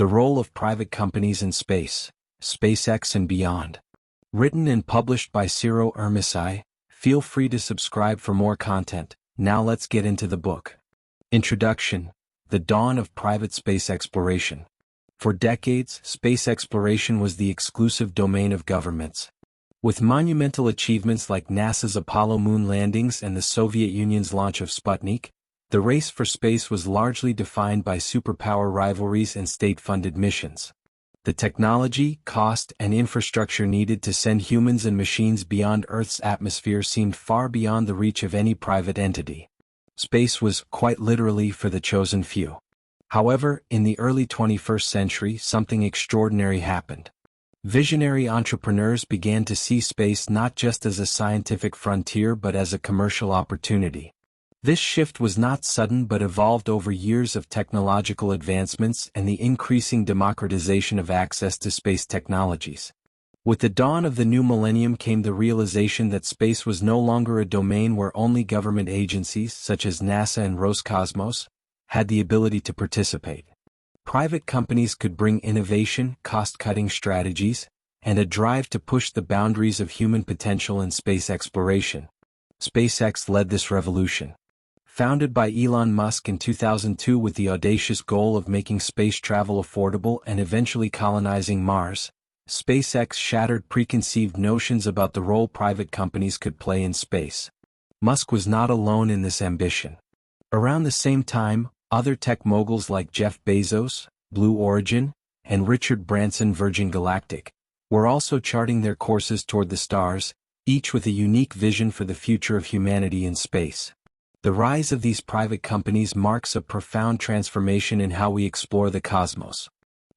The Role of Private Companies in Space, SpaceX and Beyond. Written and published by Ciro Irmici. Feel free to subscribe for more content. Now let's get into the book. Introduction. The dawn of private space exploration. For decades, space exploration was the exclusive domain of governments. With monumental achievements like NASA's Apollo moon landings and the Soviet Union's launch of Sputnik, the race for space was largely defined by superpower rivalries and state-funded missions. The technology, cost, and infrastructure needed to send humans and machines beyond Earth's atmosphere seemed far beyond the reach of any private entity. Space was, quite literally, for the chosen few. However, in the early 21st century, something extraordinary happened. Visionary entrepreneurs began to see space not just as a scientific frontier but as a commercial opportunity. This shift was not sudden but evolved over years of technological advancements and the increasing democratization of access to space technologies. With the dawn of the new millennium came the realization that space was no longer a domain where only government agencies, such as NASA and Roscosmos, had the ability to participate. Private companies could bring innovation, cost-cutting strategies, and a drive to push the boundaries of human potential in space exploration. SpaceX led this revolution. Founded by Elon Musk in 2002 with the audacious goal of making space travel affordable and eventually colonizing Mars, SpaceX shattered preconceived notions about the role private companies could play in space. Musk was not alone in this ambition. Around the same time, other tech moguls like Jeff Bezos, Blue Origin, and Richard Branson, Virgin Galactic, were also charting their courses toward the stars, each with a unique vision for the future of humanity in space. The rise of these private companies marks a profound transformation in how we explore the cosmos.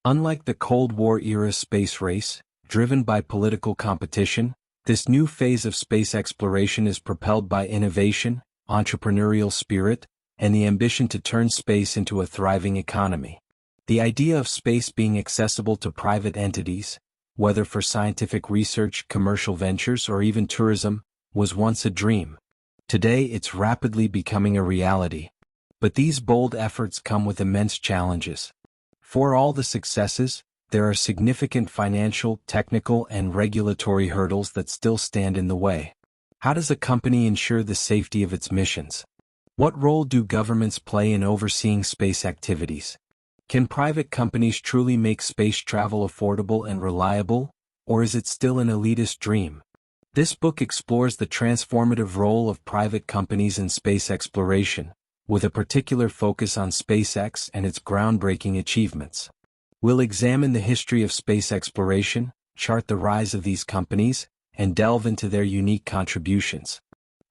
Unlike the Cold War-era space race, driven by political competition, this new phase of space exploration is propelled by innovation, entrepreneurial spirit, and the ambition to turn space into a thriving economy. The idea of space being accessible to private entities, whether for scientific research, commercial ventures, or even tourism, was once a dream. Today it's rapidly becoming a reality. But these bold efforts come with immense challenges. For all the successes, there are significant financial, technical, and regulatory hurdles that still stand in the way. How does a company ensure the safety of its missions? What role do governments play in overseeing space activities? Can private companies truly make space travel affordable and reliable, or is it still an elitist dream? This book explores the transformative role of private companies in space exploration, with a particular focus on SpaceX and its groundbreaking achievements. We'll examine the history of space exploration, chart the rise of these companies, and delve into their unique contributions.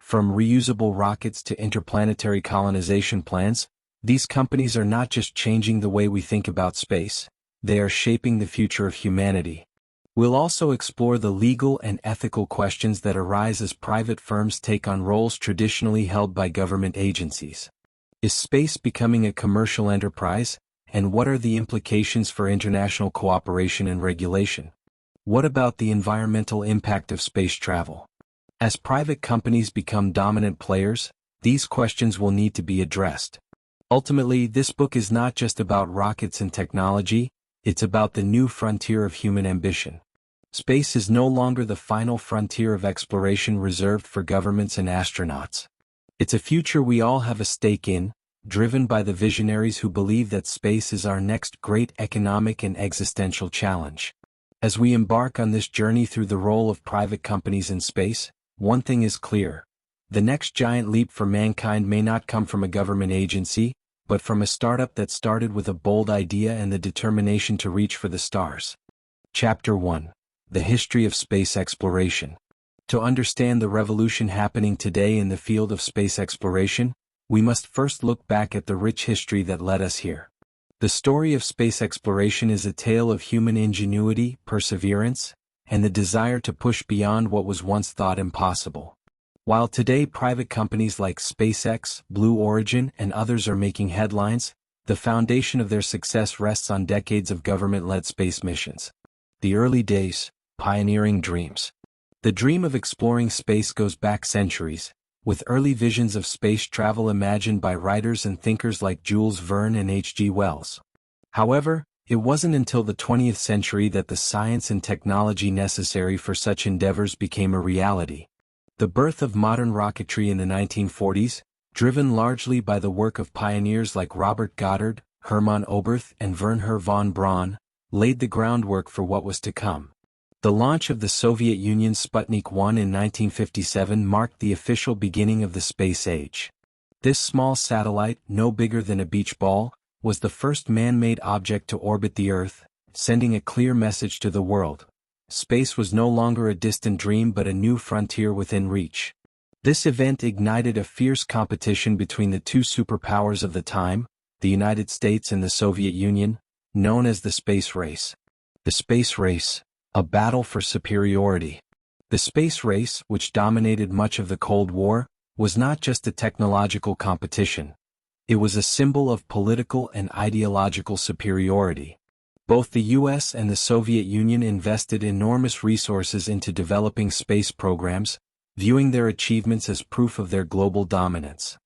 From reusable rockets to interplanetary colonization plans, these companies are not just changing the way we think about space, they are shaping the future of humanity. We'll also explore the legal and ethical questions that arise as private firms take on roles traditionally held by government agencies. Is space becoming a commercial enterprise, and what are the implications for international cooperation and regulation? What about the environmental impact of space travel? As private companies become dominant players, these questions will need to be addressed. Ultimately, this book is not just about rockets and technology, it's about the new frontier of human ambition. Space is no longer the final frontier of exploration reserved for governments and astronauts. It's a future we all have a stake in, driven by the visionaries who believe that space is our next great economic and existential challenge. As we embark on this journey through the role of private companies in space, one thing is clear. The next giant leap for mankind may not come from a government agency, but from a startup that started with a bold idea and the determination to reach for the stars. Chapter 1. The History of Space Exploration. To understand the revolution happening today in the field of space exploration, we must first look back at the rich history that led us here. The story of space exploration is a tale of human ingenuity, perseverance, and the desire to push beyond what was once thought impossible. While today private companies like SpaceX, Blue Origin, and others are making headlines, the foundation of their success rests on decades of government-led space missions. The early days, pioneering dreams. The dream of exploring space goes back centuries, with early visions of space travel imagined by writers and thinkers like Jules Verne and H.G. Wells. However, It wasn't until the 20th century that the science and technology necessary for such endeavors became a reality. The birth of modern rocketry in the 1940s, driven largely by the work of pioneers like Robert Goddard, Hermann Oberth, and Wernher von Braun, laid the groundwork for what was to come. The launch of the Soviet Union's Sputnik 1 in 1957 marked the official beginning of the space age. This small satellite, no bigger than a beach ball, was the first man-made object to orbit the Earth, sending a clear message to the world. Space was no longer a distant dream but a new frontier within reach. This event ignited a fierce competition between the two superpowers of the time, the United States and the Soviet Union, known as the space race. The space race, a battle for superiority. The space race, which dominated much of the Cold War, was not just a technological competition. It was a symbol of political and ideological superiority. Both the US and the Soviet Union invested enormous resources into developing space programs, viewing their achievements as proof of their global dominance.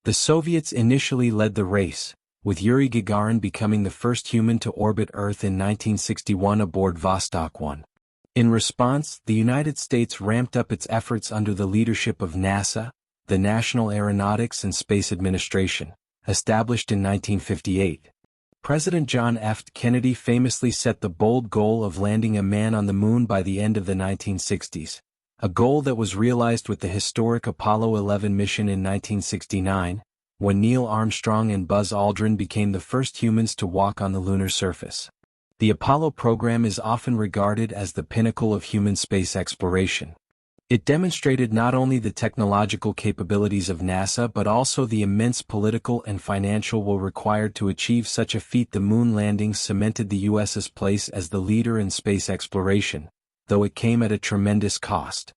The Soviets initially led the race, with Yuri Gagarin becoming the first human to orbit Earth in 1961 aboard Vostok 1. In response, the United States ramped up its efforts under the leadership of NASA, the National Aeronautics and Space Administration, established in 1958. President John F. Kennedy famously set the bold goal of landing a man on the moon by the end of the 1960s, a goal that was realized with the historic Apollo 11 mission in 1969, when Neil Armstrong and Buzz Aldrin became the first humans to walk on the lunar surface. The Apollo program is often regarded as the pinnacle of human space exploration. It demonstrated not only the technological capabilities of NASA but also the immense political and financial will required to achieve such a feat. The moon landing cemented the US's place as the leader in space exploration, though it came at a tremendous cost.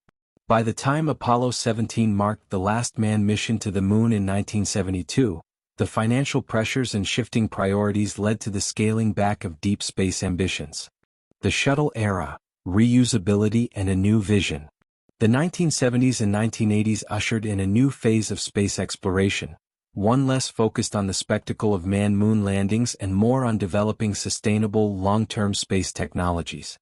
By the time Apollo 17 marked the last manned mission to the moon in 1972, the financial pressures and shifting priorities led to the scaling back of deep space ambitions. The shuttle era, reusability and a new vision. The 1970s and 1980s ushered in a new phase of space exploration, one less focused on the spectacle of manned moon landings and more on developing sustainable long-term space technologies.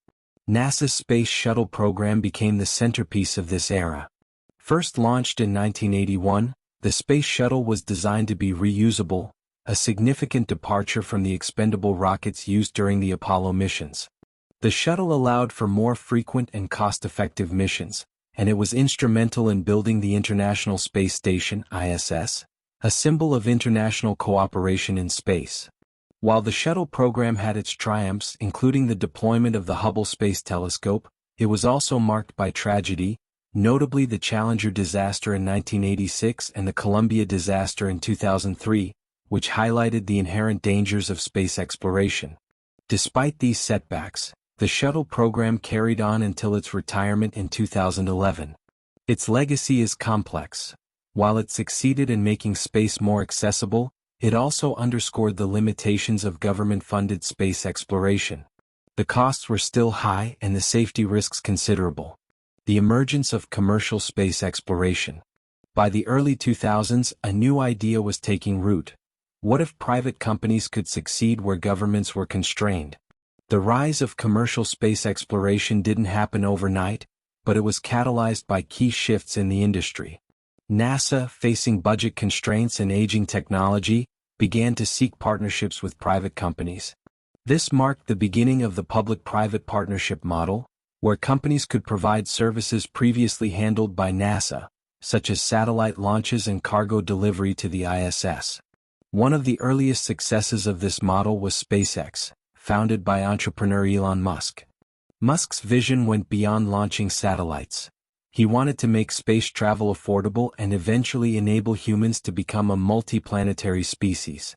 NASA's Space Shuttle program became the centerpiece of this era. First launched in 1981, the Space Shuttle was designed to be reusable, a significant departure from the expendable rockets used during the Apollo missions. The shuttle allowed for more frequent and cost-effective missions, and it was instrumental in building the International Space Station (ISS), a symbol of international cooperation in space. While the shuttle program had its triumphs, including the deployment of the Hubble Space Telescope, it was also marked by tragedy, notably the Challenger disaster in 1986 and the Columbia disaster in 2003, which highlighted the inherent dangers of space exploration. Despite these setbacks, the shuttle program carried on until its retirement in 2011. Its legacy is complex. While it succeeded in making space more accessible, it also underscored the limitations of government-funded space exploration. The costs were still high and the safety risks considerable. The emergence of commercial space exploration. By the early 2000s, a new idea was taking root. What if private companies could succeed where governments were constrained? The rise of commercial space exploration didn't happen overnight, but it was catalyzed by key shifts in the industry. NASA, facing budget constraints and aging technology, began to seek partnerships with private companies. This marked the beginning of the public-private partnership model, where companies could provide services previously handled by NASA, such as satellite launches and cargo delivery to the ISS. One of the earliest successes of this model was SpaceX, founded by entrepreneur Elon Musk. Musk's vision went beyond launching satellites. He wanted to make space travel affordable and eventually enable humans to become a multiplanetary species.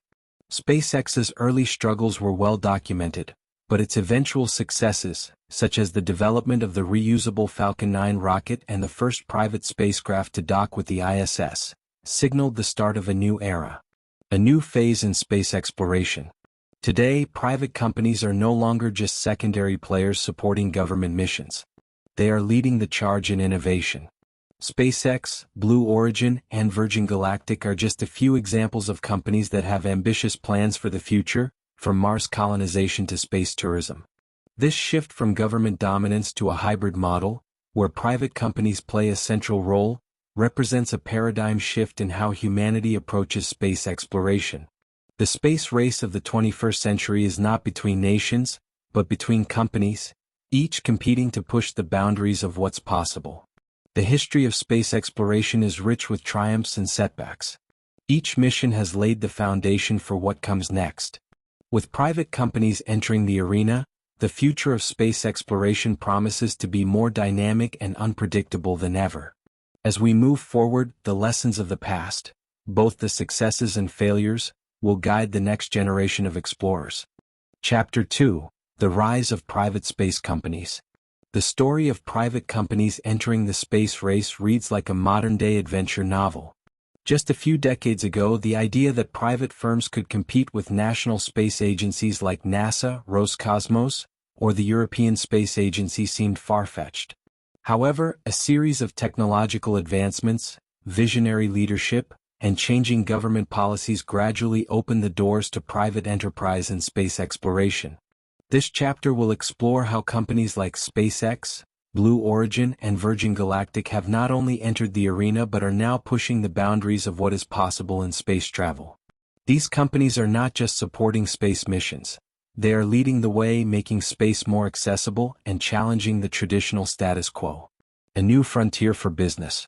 SpaceX's early struggles were well documented, but its eventual successes, such as the development of the reusable Falcon 9 rocket and the first private spacecraft to dock with the ISS, signaled the start of a new era. A new phase in space exploration. Today, private companies are no longer just secondary players supporting government missions. They are leading the charge in innovation. SpaceX, Blue Origin, and Virgin Galactic are just a few examples of companies that have ambitious plans for the future, from Mars colonization to space tourism. This shift from government dominance to a hybrid model, where private companies play a central role, represents a paradigm shift in how humanity approaches space exploration. The space race of the 21st century is not between nations, but between companies, each competing to push the boundaries of what's possible. The history of space exploration is rich with triumphs and setbacks. Each mission has laid the foundation for what comes next. With private companies entering the arena, the future of space exploration promises to be more dynamic and unpredictable than ever. As we move forward, the lessons of the past, both the successes and failures, will guide the next generation of explorers. Chapter 2: The Rise of Private Space Companies. The story of private companies entering the space race reads like a modern-day adventure novel. Just a few decades ago, the idea that private firms could compete with national space agencies like NASA, Roscosmos, or the European Space Agency seemed far-fetched. However, a series of technological advancements, visionary leadership, and changing government policies gradually opened the doors to private enterprise and space exploration. This chapter will explore how companies like SpaceX, Blue Origin, and Virgin Galactic have not only entered the arena but are now pushing the boundaries of what is possible in space travel. These companies are not just supporting space missions. They are leading the way, making space more accessible and challenging the traditional status quo. A new frontier for business.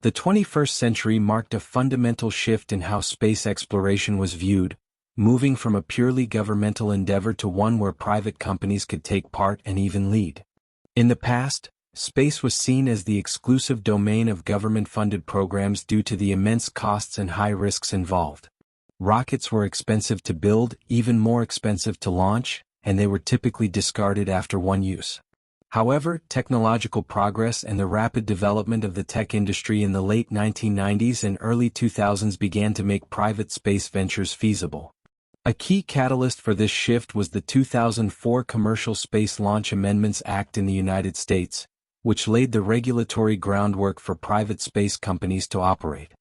The 21st century marked a fundamental shift in how space exploration was viewed, moving from a purely governmental endeavor to one where private companies could take part and even lead. In the past, space was seen as the exclusive domain of government-funded programs due to the immense costs and high risks involved. Rockets were expensive to build, even more expensive to launch, and they were typically discarded after one use. However, technological progress and the rapid development of the tech industry in the late 1990s and early 2000s began to make private space ventures feasible. A key catalyst for this shift was the 2004 Commercial Space Launch Amendments Act in the United States, which laid the regulatory groundwork for private space companies to operate.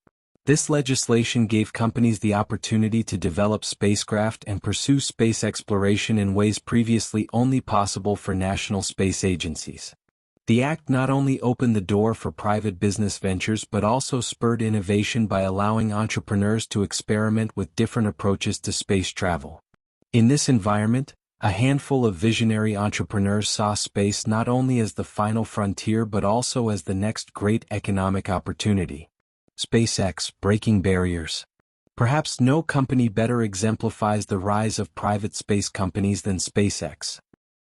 This legislation gave companies the opportunity to develop spacecraft and pursue space exploration in ways previously only possible for national space agencies. The act not only opened the door for private business ventures but also spurred innovation by allowing entrepreneurs to experiment with different approaches to space travel. In this environment, a handful of visionary entrepreneurs saw space not only as the final frontier but also as the next great economic opportunity. SpaceX, breaking barriers. Perhaps no company better exemplifies the rise of private space companies than SpaceX.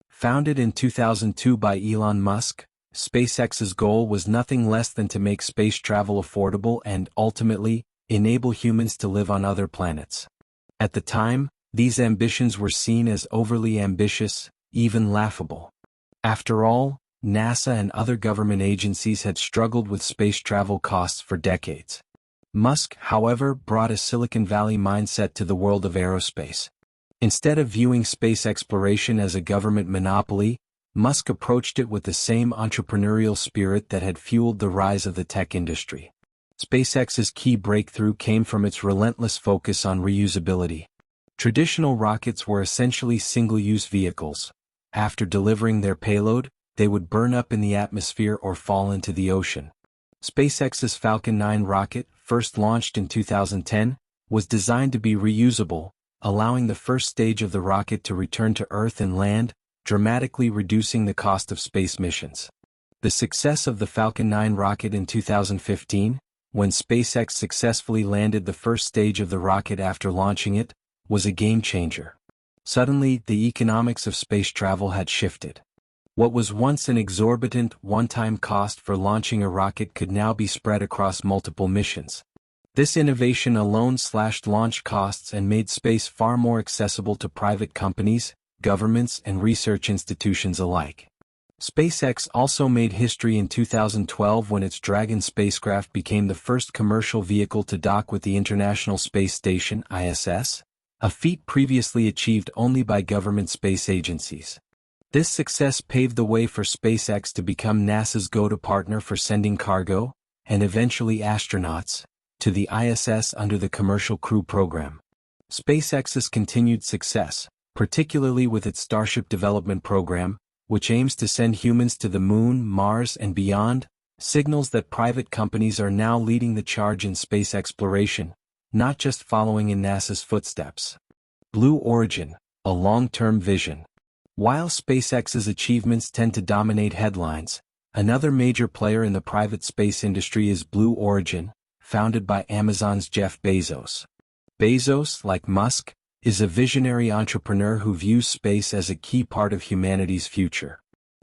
Founded in 2002 by Elon Musk, SpaceX's goal was nothing less than to make space travel affordable and, ultimately, enable humans to live on other planets. At the time, these ambitions were seen as overly ambitious, even laughable. After all, NASA and other government agencies had struggled with space travel costs for decades. Musk, however, brought a Silicon Valley mindset to the world of aerospace. Instead of viewing space exploration as a government monopoly, Musk approached it with the same entrepreneurial spirit that had fueled the rise of the tech industry. SpaceX's key breakthrough came from its relentless focus on reusability. Traditional rockets were essentially single-use vehicles. After delivering their payload, they would burn up in the atmosphere or fall into the ocean. SpaceX's Falcon 9 rocket, first launched in 2010, was designed to be reusable, allowing the first stage of the rocket to return to Earth and land, dramatically reducing the cost of space missions. The success of the Falcon 9 rocket in 2015, when SpaceX successfully landed the first stage of the rocket after launching it, was a game-changer. Suddenly, the economics of space travel had shifted. What was once an exorbitant, one-time cost for launching a rocket could now be spread across multiple missions. This innovation alone slashed launch costs and made space far more accessible to private companies, governments, and research institutions alike. SpaceX also made history in 2012 when its Dragon spacecraft became the first commercial vehicle to dock with the International Space Station (ISS), a feat previously achieved only by government space agencies. This success paved the way for SpaceX to become NASA's go-to partner for sending cargo, and eventually astronauts, to the ISS under the Commercial Crew Program. SpaceX's continued success, particularly with its Starship development program, which aims to send humans to the Moon, Mars, and beyond, signals that private companies are now leading the charge in space exploration, not just following in NASA's footsteps. Blue Origin, a long-term vision. While SpaceX's achievements tend to dominate headlines, another major player in the private space industry is Blue Origin, founded by Amazon's Jeff Bezos. Bezos, like Musk, is a visionary entrepreneur who views space as a key part of humanity's future.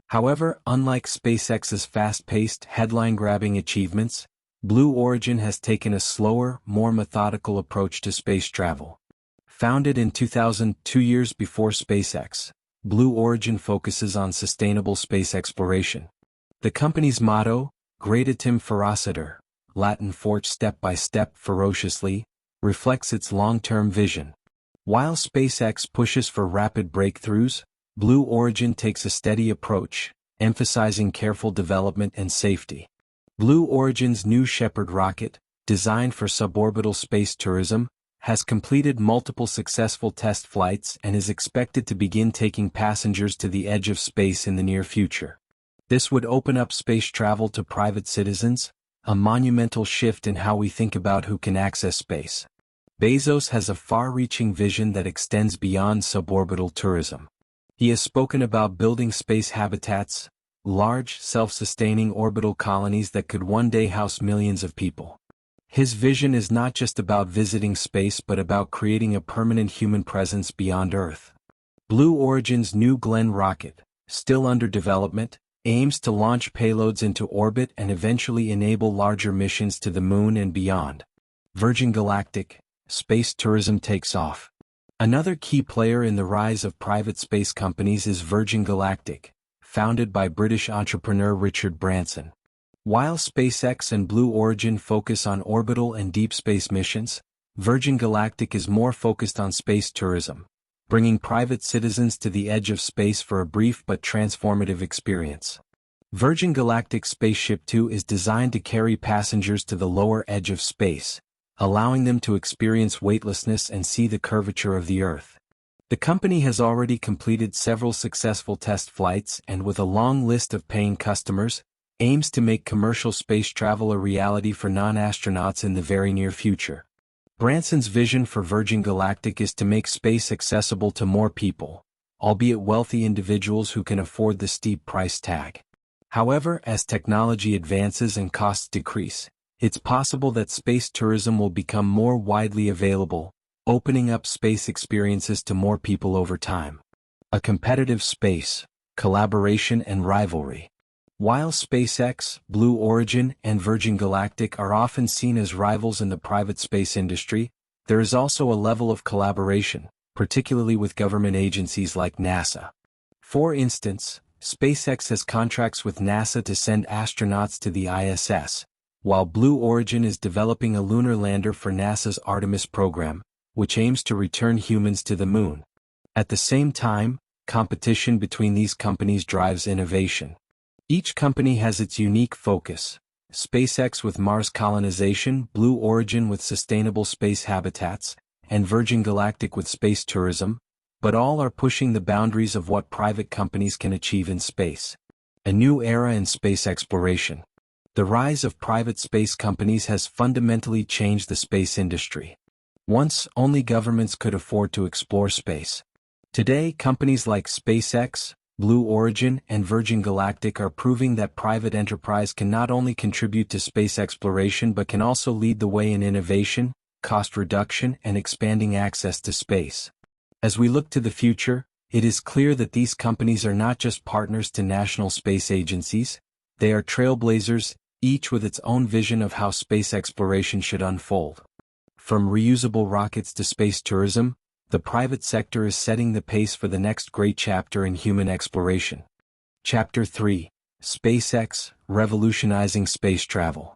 However, unlike SpaceX's fast-paced, headline-grabbing achievements, Blue Origin has taken a slower, more methodical approach to space travel. Founded in 2000, 2 years before SpaceX, Blue Origin focuses on sustainable space exploration. The company's motto, Gradatim Ferociter, Latin for step by step ferociously, reflects its long-term vision. While SpaceX pushes for rapid breakthroughs, Blue Origin takes a steady approach, emphasizing careful development and safety. Blue Origin's New Shepard rocket, designed for suborbital space tourism, has completed multiple successful test flights and is expected to begin taking passengers to the edge of space in the near future. This would open up space travel to private citizens, a monumental shift in how we think about who can access space. Bezos has a far-reaching vision that extends beyond suborbital tourism. He has spoken about building space habitats, large, self-sustaining orbital colonies that could one day house millions of people. His vision is not just about visiting space but about creating a permanent human presence beyond Earth. Blue Origin's New Glenn rocket, still under development, aims to launch payloads into orbit and eventually enable larger missions to the Moon and beyond. Virgin Galactic, space tourism takes off. Another key player in the rise of private space companies is Virgin Galactic, founded by British entrepreneur Richard Branson. While SpaceX and Blue Origin focus on orbital and deep space missions, Virgin Galactic is more focused on space tourism, bringing private citizens to the edge of space for a brief but transformative experience. Virgin Galactic Spaceship 2 is designed to carry passengers to the lower edge of space, allowing them to experience weightlessness and see the curvature of the Earth. The company has already completed several successful test flights and, with a long list of paying customers, aims to make commercial space travel a reality for non-astronauts in the very near future. Branson's vision for Virgin Galactic is to make space accessible to more people, albeit wealthy individuals who can afford the steep price tag. However, as technology advances and costs decrease, it's possible that space tourism will become more widely available, opening up space experiences to more people over time. A competitive space, collaboration and rivalry. While SpaceX, Blue Origin, and Virgin Galactic are often seen as rivals in the private space industry, there is also a level of collaboration, particularly with government agencies like NASA. For instance, SpaceX has contracts with NASA to send astronauts to the ISS, while Blue Origin is developing a lunar lander for NASA's Artemis program, which aims to return humans to the Moon. At the same time, competition between these companies drives innovation. Each company has its unique focus: SpaceX with Mars colonization, Blue Origin with sustainable space habitats, and Virgin Galactic with space tourism, but all are pushing the boundaries of what private companies can achieve in space. A new era in space exploration. The rise of private space companies has fundamentally changed the space industry. Once, only governments could afford to explore space. Today, companies like SpaceX, Blue Origin, and Virgin Galactic are proving that private enterprise can not only contribute to space exploration but can also lead the way in innovation, cost reduction, and expanding access to space. As we look to the future, it is clear that these companies are not just partners to national space agencies, they are trailblazers, each with its own vision of how space exploration should unfold. From reusable rockets to space tourism, the private sector is setting the pace for the next great chapter in human exploration. Chapter 3: SpaceX, Revolutionizing Space Travel.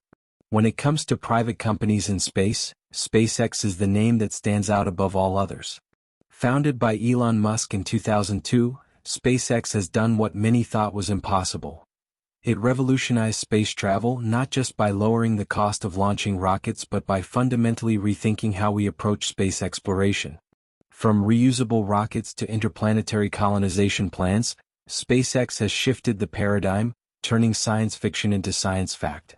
When it comes to private companies in space, SpaceX is the name that stands out above all others. Founded by Elon Musk in 2002, SpaceX has done what many thought was impossible. It revolutionized space travel not just by lowering the cost of launching rockets but by fundamentally rethinking how we approach space exploration. From reusable rockets to interplanetary colonization plans, SpaceX has shifted the paradigm, turning science fiction into science fact.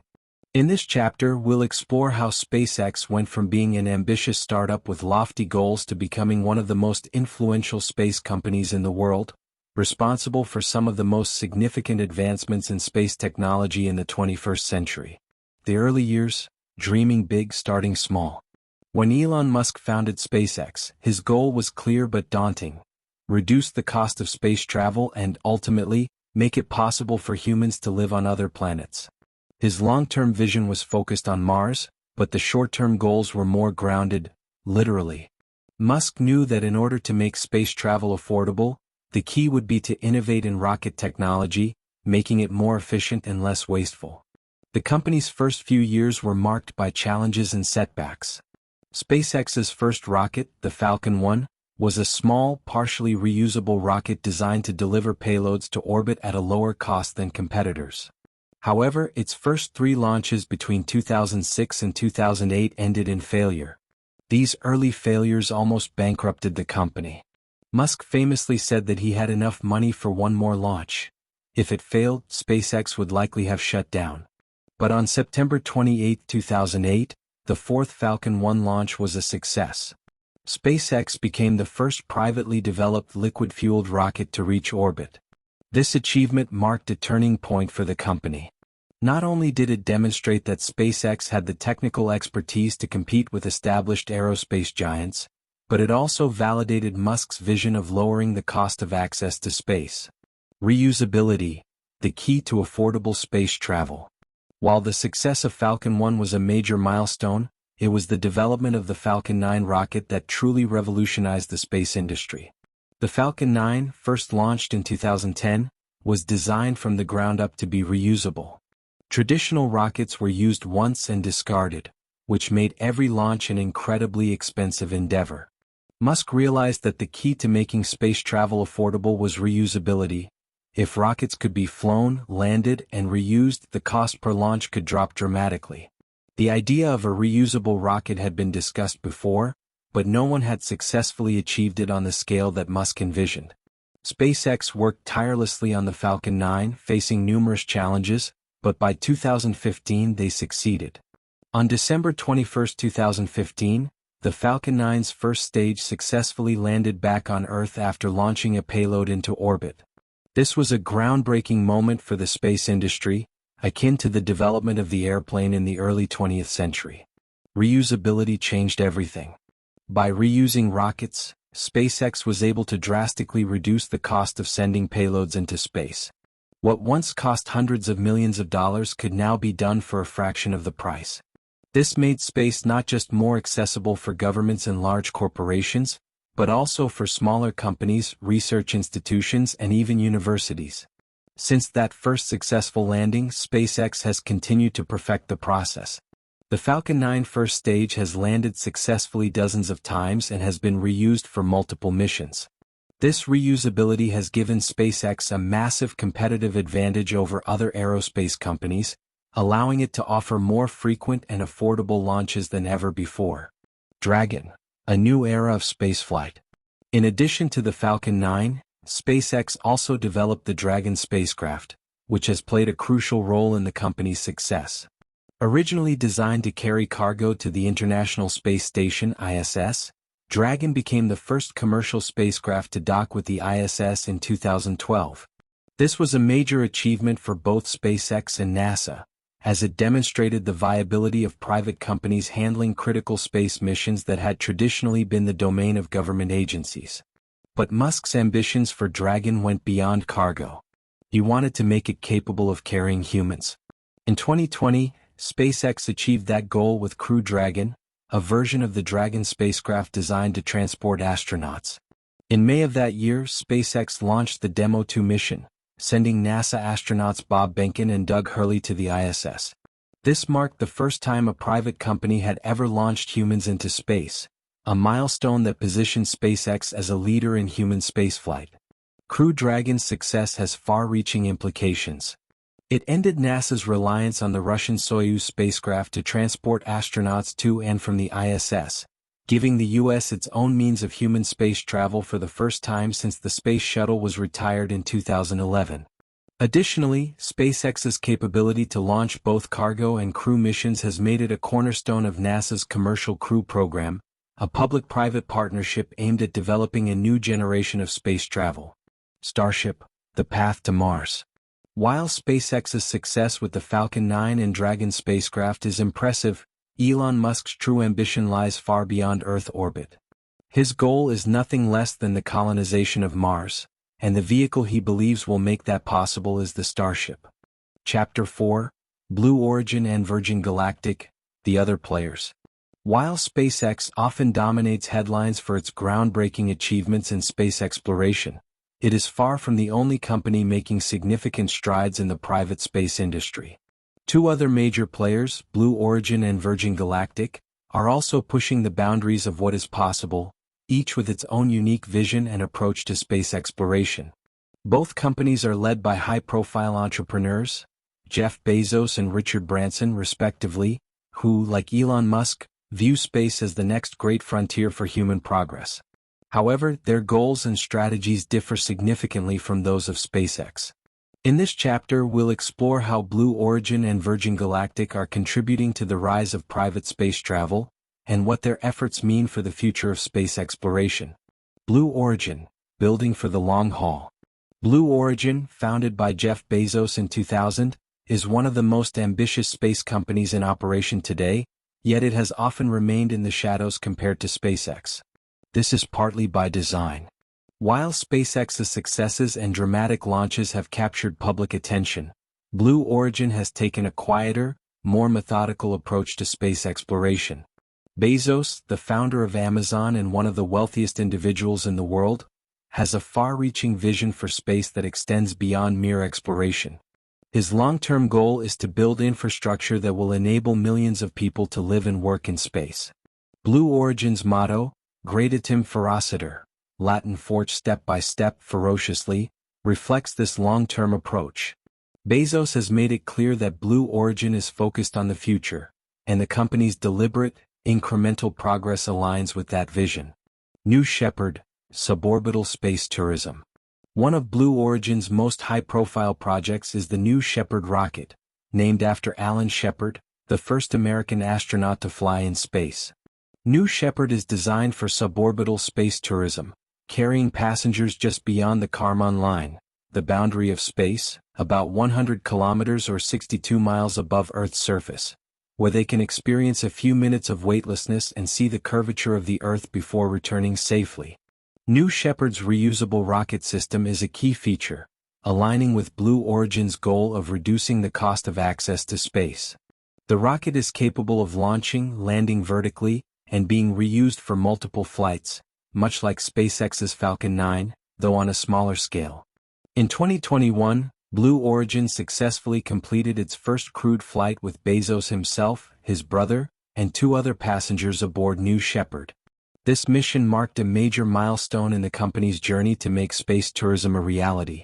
In this chapter, we'll explore how SpaceX went from being an ambitious startup with lofty goals to becoming one of the most influential space companies in the world, responsible for some of the most significant advancements in space technology in the 21st century. The early years, dreaming big, starting small. When Elon Musk founded SpaceX, his goal was clear but daunting: reduce the cost of space travel and, ultimately, make it possible for humans to live on other planets. His long-term vision was focused on Mars, but the short-term goals were more grounded, literally. Musk knew that in order to make space travel affordable, the key would be to innovate in rocket technology, making it more efficient and less wasteful. The company's first few years were marked by challenges and setbacks. SpaceX's first rocket, the Falcon 1, was a small, partially reusable rocket designed to deliver payloads to orbit at a lower cost than competitors. However, its first 3 launches between 2006 and 2008 ended in failure. These early failures almost bankrupted the company. Musk famously said that he had enough money for one more launch. If it failed, SpaceX would likely have shut down. But on September 28, 2008, the 4th Falcon 1 launch was a success. SpaceX became the first privately developed liquid-fueled rocket to reach orbit. This achievement marked a turning point for the company. Not only did it demonstrate that SpaceX had the technical expertise to compete with established aerospace giants, but it also validated Musk's vision of lowering the cost of access to space. Reusability, the key to affordable space travel. While the success of Falcon 1 was a major milestone, it was the development of the Falcon 9 rocket that truly revolutionized the space industry. The Falcon 9, first launched in 2010, was designed from the ground up to be reusable. Traditional rockets were used once and discarded, which made every launch an incredibly expensive endeavor. Musk realized that the key to making space travel affordable was reusability. If rockets could be flown, landed, and reused, the cost per launch could drop dramatically. The idea of a reusable rocket had been discussed before, but no one had successfully achieved it on the scale that Musk envisioned. SpaceX worked tirelessly on the Falcon 9, facing numerous challenges, but by 2015 they succeeded. On December 21, 2015, the Falcon 9's first stage successfully landed back on Earth after launching a payload into orbit. This was a groundbreaking moment for the space industry, akin to the development of the airplane in the early 20th century. Reusability changed everything. By reusing rockets, SpaceX was able to drastically reduce the cost of sending payloads into space. What once cost hundreds of millions of dollars could now be done for a fraction of the price. This made space not just more accessible for governments and large corporations, but also for smaller companies, research institutions, and even universities. Since that first successful landing, SpaceX has continued to perfect the process. The Falcon 9 first stage has landed successfully dozens of times and has been reused for multiple missions. This reusability has given SpaceX a massive competitive advantage over other aerospace companies, allowing it to offer more frequent and affordable launches than ever before. Dragon, a new era of spaceflight. In addition to the Falcon 9, SpaceX also developed the Dragon spacecraft, which has played a crucial role in the company's success. Originally designed to carry cargo to the International Space Station (ISS), Dragon became the first commercial spacecraft to dock with the ISS in 2012. This was a major achievement for both SpaceX and NASA, as it demonstrated the viability of private companies handling critical space missions that had traditionally been the domain of government agencies. But Musk's ambitions for Dragon went beyond cargo. He wanted to make it capable of carrying humans. In 2020, SpaceX achieved that goal with Crew Dragon, a version of the Dragon spacecraft designed to transport astronauts. In May of that year, SpaceX launched the Demo 2 mission, sending NASA astronauts Bob Behnken and Doug Hurley to the ISS. This marked the first time a private company had ever launched humans into space, a milestone that positioned SpaceX as a leader in human spaceflight. Crew Dragon's success has far-reaching implications. It ended NASA's reliance on the Russian Soyuz spacecraft to transport astronauts to and from the ISS, giving the U.S. its own means of human space travel for the first time since the Space Shuttle was retired in 2011. Additionally, SpaceX's capability to launch both cargo and crew missions has made it a cornerstone of NASA's Commercial Crew Program, a public-private partnership aimed at developing a new generation of space travel. Starship, the path to Mars. While SpaceX's success with the Falcon 9 and Dragon spacecraft is impressive, Elon Musk's true ambition lies far beyond Earth orbit. His goal is nothing less than the colonization of Mars, and the vehicle he believes will make that possible is the Starship. Chapter 4, Blue Origin and Virgin Galactic, the other players. While SpaceX often dominates headlines for its groundbreaking achievements in space exploration, it is far from the only company making significant strides in the private space industry. Two other major players, Blue Origin and Virgin Galactic, are also pushing the boundaries of what is possible, each with its own unique vision and approach to space exploration. Both companies are led by high-profile entrepreneurs, Jeff Bezos and Richard Branson respectively, who, like Elon Musk, view space as the next great frontier for human progress. However, their goals and strategies differ significantly from those of SpaceX. In this chapter, we'll explore how Blue Origin and Virgin Galactic are contributing to the rise of private space travel, and what their efforts mean for the future of space exploration. Blue Origin, building for the long haul. Blue Origin, founded by Jeff Bezos in 2000, is one of the most ambitious space companies in operation today, yet it has often remained in the shadows compared to SpaceX. This is partly by design. While SpaceX's successes and dramatic launches have captured public attention, Blue Origin has taken a quieter, more methodical approach to space exploration. Bezos, the founder of Amazon and one of the wealthiest individuals in the world, has a far-reaching vision for space that extends beyond mere exploration. His long-term goal is to build infrastructure that will enable millions of people to live and work in space. Blue Origin's motto, Gradatim ferociter, Latin forge step by step ferociously, reflects this long-term approach. Bezos has made it clear that Blue Origin is focused on the future, and the company's deliberate, incremental progress aligns with that vision. New Shepard, suborbital space tourism. One of Blue Origin's most high-profile projects is the New Shepard rocket, named after Alan Shepard, the first American astronaut to fly in space. New Shepard is designed for suborbital space tourism, carrying passengers just beyond the Kármán line, the boundary of space, about 100 kilometers or 62 miles above Earth's surface, where they can experience a few minutes of weightlessness and see the curvature of the Earth before returning safely. New Shepard's reusable rocket system is a key feature, aligning with Blue Origin's goal of reducing the cost of access to space. The rocket is capable of launching, landing vertically, and being reused for multiple flights, much like SpaceX's Falcon 9, though on a smaller scale. In 2021, Blue Origin successfully completed its first crewed flight with Bezos himself, his brother, and 2 other passengers aboard New Shepard. This mission marked a major milestone in the company's journey to make space tourism a reality.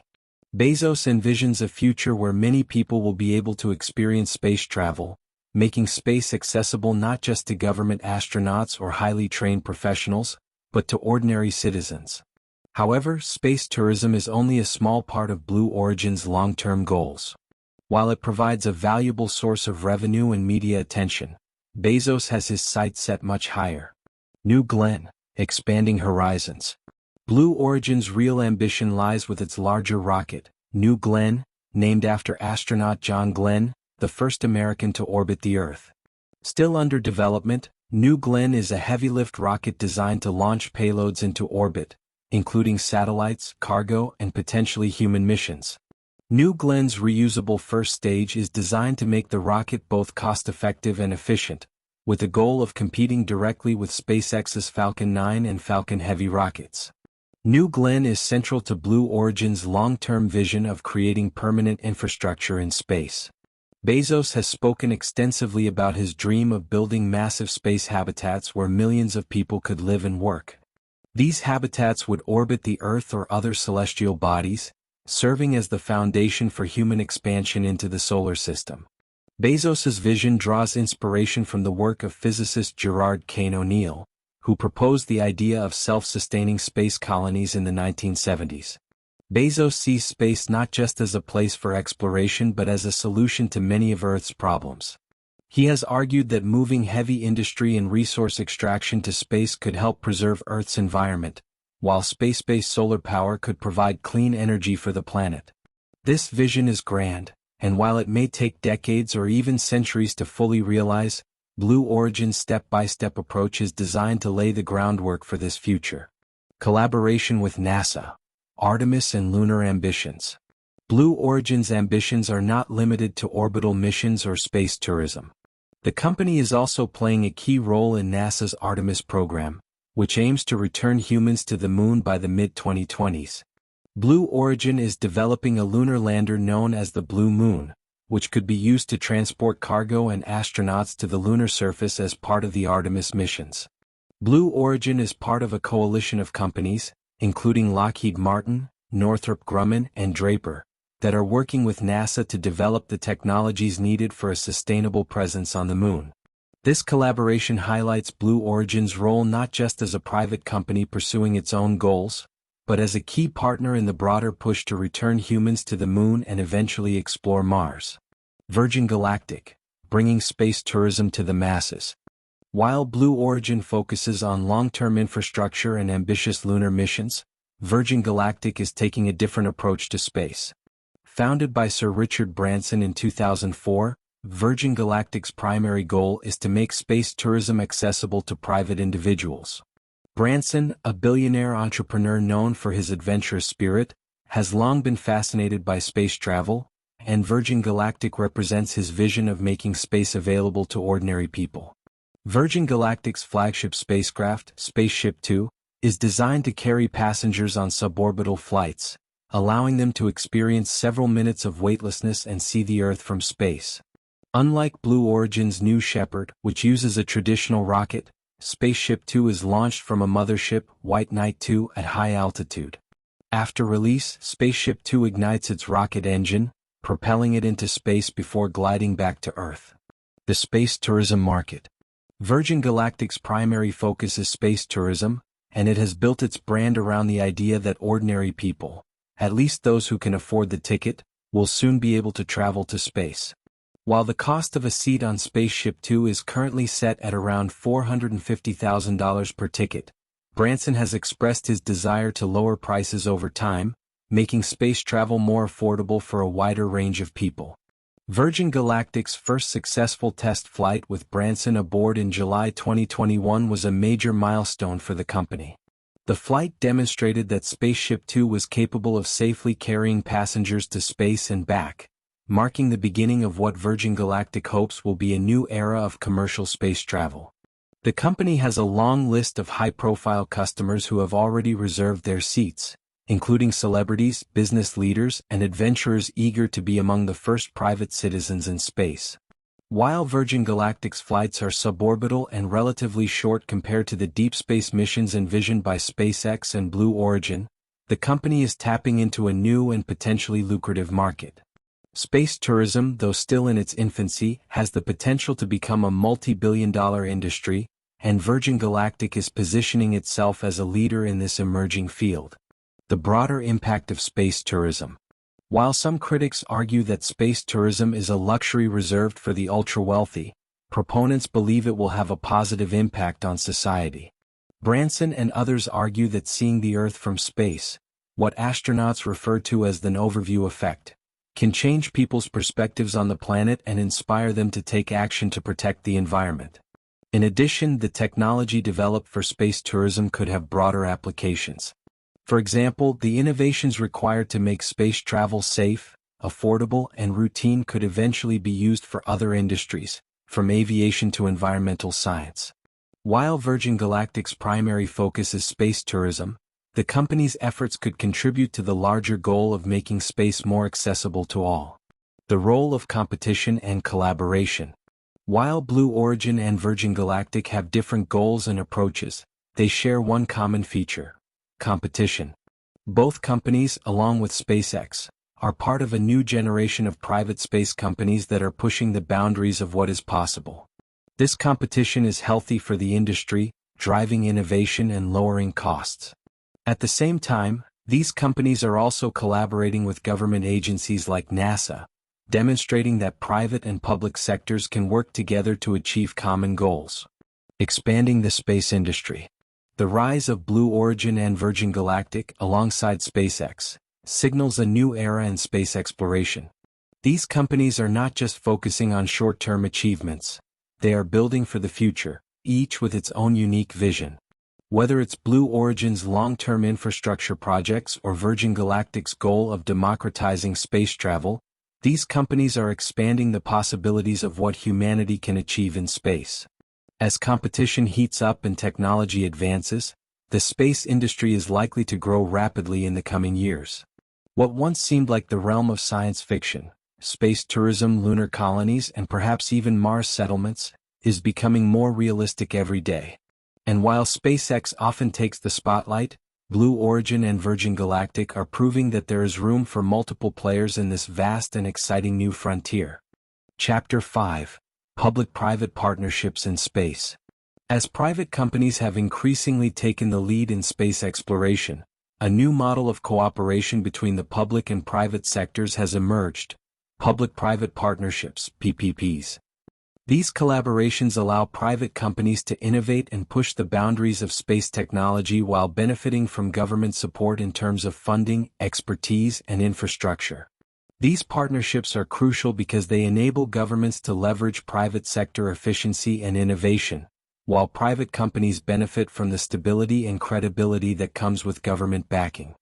Bezos envisions a future where many people will be able to experience space travel, making space accessible not just to government astronauts or highly trained professionals, but to ordinary citizens. However, space tourism is only a small part of Blue Origin's long-term goals. While it provides a valuable source of revenue and media attention, Bezos has his sights set much higher. New Glenn, expanding horizons. Blue Origin's real ambition lies with its larger rocket, New Glenn, named after astronaut John Glenn, the first American to orbit the Earth. Still under development, New Glenn is a heavy-lift rocket designed to launch payloads into orbit, including satellites, cargo, and potentially human missions. New Glenn's reusable first stage is designed to make the rocket both cost-effective and efficient, with the goal of competing directly with SpaceX's Falcon 9 and Falcon Heavy rockets. New Glenn is central to Blue Origin's long-term vision of creating permanent infrastructure in space. Bezos has spoken extensively about his dream of building massive space habitats where millions of people could live and work. These habitats would orbit the Earth or other celestial bodies, serving as the foundation for human expansion into the solar system. Bezos's vision draws inspiration from the work of physicist Gerard Kane O'Neill, who proposed the idea of self-sustaining space colonies in the 1970s. Bezos sees space not just as a place for exploration but as a solution to many of Earth's problems. He has argued that moving heavy industry and resource extraction to space could help preserve Earth's environment, while space-based solar power could provide clean energy for the planet. This vision is grand, and while it may take decades or even centuries to fully realize, Blue Origin's step-by-step approach is designed to lay the groundwork for this future. Collaboration with NASA. Artemis and lunar ambitions. Blue Origin's ambitions are not limited to orbital missions or space tourism. The company is also playing a key role in NASA's Artemis program, which aims to return humans to the moon by the mid-2020s. Blue Origin is developing a lunar lander known as the Blue Moon, which could be used to transport cargo and astronauts to the lunar surface as part of the Artemis missions. Blue Origin is part of a coalition of companies, including Lockheed Martin, Northrop Grumman, and Draper, that are working with NASA to develop the technologies needed for a sustainable presence on the moon. This collaboration highlights Blue Origin's role not just as a private company pursuing its own goals, but as a key partner in the broader push to return humans to the moon and eventually explore Mars. Virgin Galactic, bringing space tourism to the masses. While Blue Origin focuses on long-term infrastructure and ambitious lunar missions, Virgin Galactic is taking a different approach to space. Founded by Sir Richard Branson in 2004, Virgin Galactic's primary goal is to make space tourism accessible to private individuals. Branson, a billionaire entrepreneur known for his adventurous spirit, has long been fascinated by space travel, and Virgin Galactic represents his vision of making space available to ordinary people. Virgin Galactic's flagship spacecraft, Spaceship Two, is designed to carry passengers on suborbital flights, allowing them to experience several minutes of weightlessness and see the Earth from space. Unlike Blue Origin's New Shepard, which uses a traditional rocket, Spaceship Two is launched from a mothership, White Knight 2, at high altitude. After release, Spaceship Two ignites its rocket engine, propelling it into space before gliding back to Earth. The space tourism market. Virgin Galactic's primary focus is space tourism, and it has built its brand around the idea that ordinary people, at least those who can afford the ticket, will soon be able to travel to space. While the cost of a seat on Spaceship Two is currently set at around $450,000 per ticket, Branson has expressed his desire to lower prices over time, making space travel more affordable for a wider range of people. Virgin Galactic's first successful test flight with Branson aboard in July 2021 was a major milestone for the company. The flight demonstrated that Spaceship Two was capable of safely carrying passengers to space and back, marking the beginning of what Virgin Galactic hopes will be a new era of commercial space travel. The company has a long list of high-profile customers who have already reserved their seats, including celebrities, business leaders, and adventurers eager to be among the first private citizens in space. While Virgin Galactic's flights are suborbital and relatively short compared to the deep space missions envisioned by SpaceX and Blue Origin, the company is tapping into a new and potentially lucrative market. Space tourism, though still in its infancy, has the potential to become a multi-billion-dollar industry, and Virgin Galactic is positioning itself as a leader in this emerging field. The broader impact of space tourism. While some critics argue that space tourism is a luxury reserved for the ultra-wealthy, proponents believe it will have a positive impact on society. Branson and others argue that seeing the Earth from space, what astronauts refer to as the overview effect, can change people's perspectives on the planet and inspire them to take action to protect the environment. In addition, the technology developed for space tourism could have broader applications. For example, the innovations required to make space travel safe, affordable, and routine could eventually be used for other industries, from aviation to environmental science. While Virgin Galactic's primary focus is space tourism, the company's efforts could contribute to the larger goal of making space more accessible to all. The role of competition and collaboration. While Blue Origin and Virgin Galactic have different goals and approaches, they share one common feature: competition. Both companies, along with SpaceX, are part of a new generation of private space companies that are pushing the boundaries of what is possible. This competition is healthy for the industry, driving innovation and lowering costs. At the same time, these companies are also collaborating with government agencies like NASA, demonstrating that private and public sectors can work together to achieve common goals. Expanding the space industry. The rise of Blue Origin and Virgin Galactic alongside SpaceX signals a new era in space exploration. These companies are not just focusing on short-term achievements, they are building for the future, each with its own unique vision. Whether it's Blue Origin's long-term infrastructure projects or Virgin Galactic's goal of democratizing space travel, these companies are expanding the possibilities of what humanity can achieve in space. As competition heats up and technology advances, the space industry is likely to grow rapidly in the coming years. What once seemed like the realm of science fiction, space tourism, lunar colonies, and perhaps even Mars settlements, is becoming more realistic every day. And while SpaceX often takes the spotlight, Blue Origin and Virgin Galactic are proving that there is room for multiple players in this vast and exciting new frontier. Chapter 5: Public-Private Partnerships in Space. As private companies have increasingly taken the lead in space exploration, a new model of cooperation between the public and private sectors has emerged: public-private partnerships, PPPs. These collaborations allow private companies to innovate and push the boundaries of space technology while benefiting from government support in terms of funding, expertise, and infrastructure. These partnerships are crucial because they enable governments to leverage private sector efficiency and innovation, while private companies benefit from the stability and credibility that comes with government backing.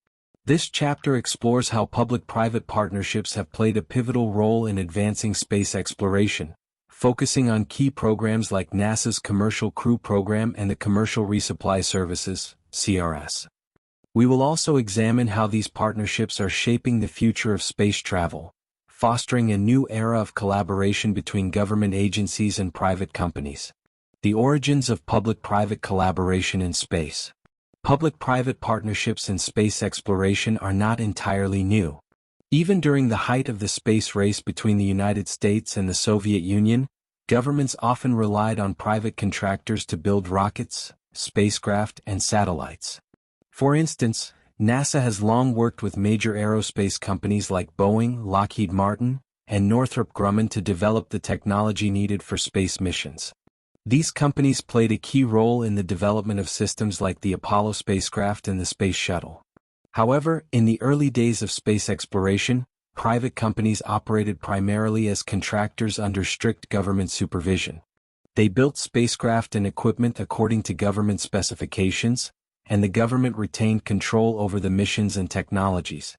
This chapter explores how public-private partnerships have played a pivotal role in advancing space exploration, focusing on key programs like NASA's Commercial Crew Program and the Commercial Resupply Services, CRS. We will also examine how these partnerships are shaping the future of space travel, fostering a new era of collaboration between government agencies and private companies. The origins of public-private collaboration in space. Public-private partnerships in space exploration are not entirely new. Even during the height of the space race between the United States and the Soviet Union, governments often relied on private contractors to build rockets, spacecraft, and satellites. For instance, NASA has long worked with major aerospace companies like Boeing, Lockheed Martin, and Northrop Grumman to develop the technology needed for space missions. These companies played a key role in the development of systems like the Apollo spacecraft and the Space Shuttle. However, in the early days of space exploration, private companies operated primarily as contractors under strict government supervision. They built spacecraft and equipment according to government specifications, and the government retained control over the missions and technologies.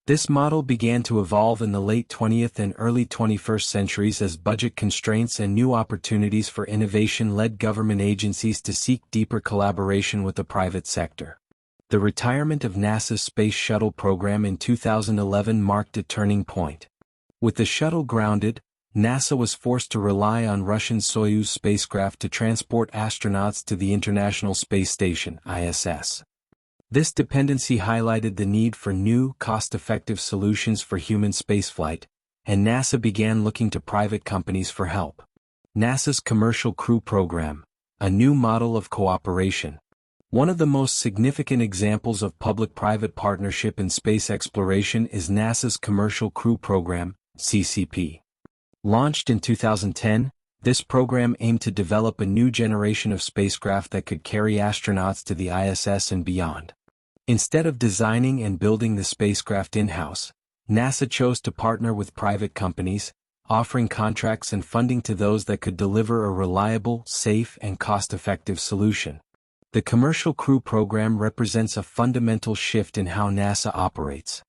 This model began to evolve in the late 20th and early 21st centuries as budget constraints and new opportunities for innovation led government agencies to seek deeper collaboration with the private sector. The retirement of NASA's Space Shuttle program in 2011 marked a turning point. With the shuttle grounded, NASA was forced to rely on Russian Soyuz spacecraft to transport astronauts to the International Space Station (ISS). This dependency highlighted the need for new, cost-effective solutions for human spaceflight, and NASA began looking to private companies for help. NASA's Commercial Crew Program, a new model of cooperation. One of the most significant examples of public-private partnership in space exploration is NASA's Commercial Crew Program, CCP. Launched in 2010, this program aimed to develop a new generation of spacecraft that could carry astronauts to the ISS and beyond. Instead of designing and building the spacecraft in-house, NASA chose to partner with private companies, offering contracts and funding to those that could deliver a reliable, safe, and cost-effective solution. The Commercial Crew Program represents a fundamental shift in how NASA operates.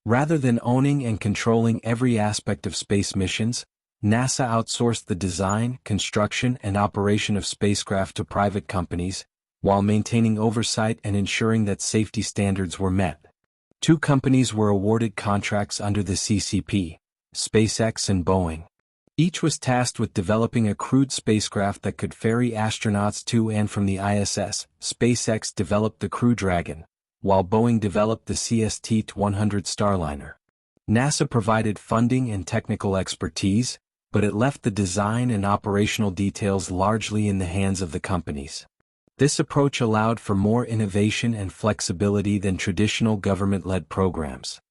Rather than owning and controlling every aspect of space missions, NASA outsourced the design, construction, and operation of spacecraft to private companies, while maintaining oversight and ensuring that safety standards were met. 2 companies were awarded contracts under the CCP, SpaceX and Boeing. Each was tasked with developing a crewed spacecraft that could ferry astronauts to and from the ISS. SpaceX developed the Crew Dragon, while Boeing developed the CST-100 Starliner. NASA provided funding and technical expertise, but it left the design and operational details largely in the hands of the companies. This approach allowed for more innovation and flexibility than traditional government-led programs.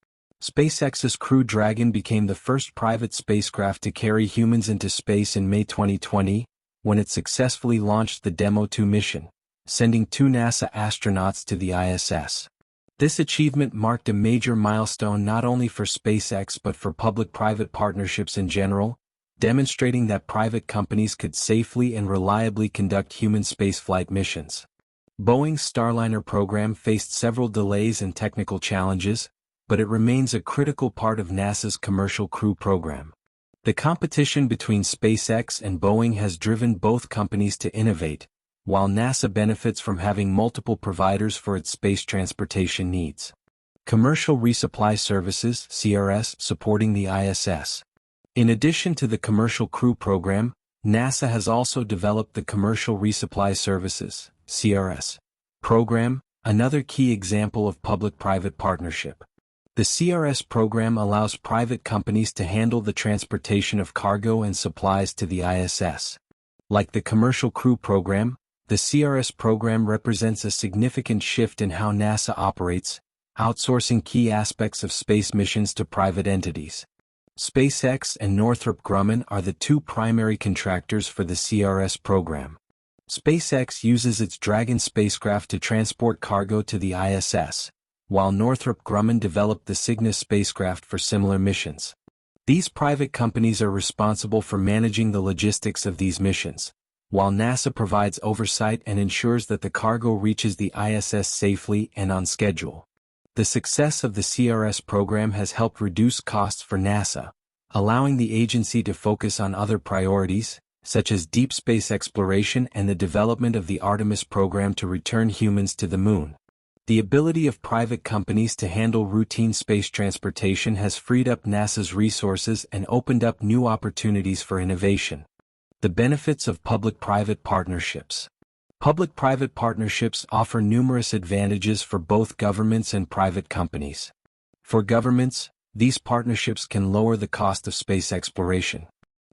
SpaceX's Crew Dragon became the first private spacecraft to carry humans into space in May 2020, when it successfully launched the Demo 2 mission, sending 2 NASA astronauts to the ISS. This achievement marked a major milestone not only for SpaceX but for public-private partnerships in general, demonstrating that private companies could safely and reliably conduct human spaceflight missions. Boeing's Starliner program faced several delays and technical challenges, but it remains a critical part of NASA's Commercial Crew program. The competition between SpaceX and Boeing has driven both companies to innovate, while NASA benefits from having multiple providers for its space transportation needs. Commercial Resupply Services (CRS) supporting the ISS. In addition to the Commercial Crew program, NASA has also developed the Commercial Resupply Services (CRS) program, another key example of public-private partnership. The CRS program allows private companies to handle the transportation of cargo and supplies to the ISS. Like the Commercial Crew program, the CRS program represents a significant shift in how NASA operates, outsourcing key aspects of space missions to private entities. SpaceX and Northrop Grumman are the 2 primary contractors for the CRS program. SpaceX uses its Dragon spacecraft to transport cargo to the ISS, while Northrop Grumman developed the Cygnus spacecraft for similar missions. These private companies are responsible for managing the logistics of these missions, while NASA provides oversight and ensures that the cargo reaches the ISS safely and on schedule. The success of the CRS program has helped reduce costs for NASA, allowing the agency to focus on other priorities, such as deep space exploration and the development of the Artemis program to return humans to the Moon. The ability of private companies to handle routine space transportation has freed up NASA's resources and opened up new opportunities for innovation. The benefits of public-private partnerships. Public-private partnerships offer numerous advantages for both governments and private companies. For governments, these partnerships can lower the cost of space exploration.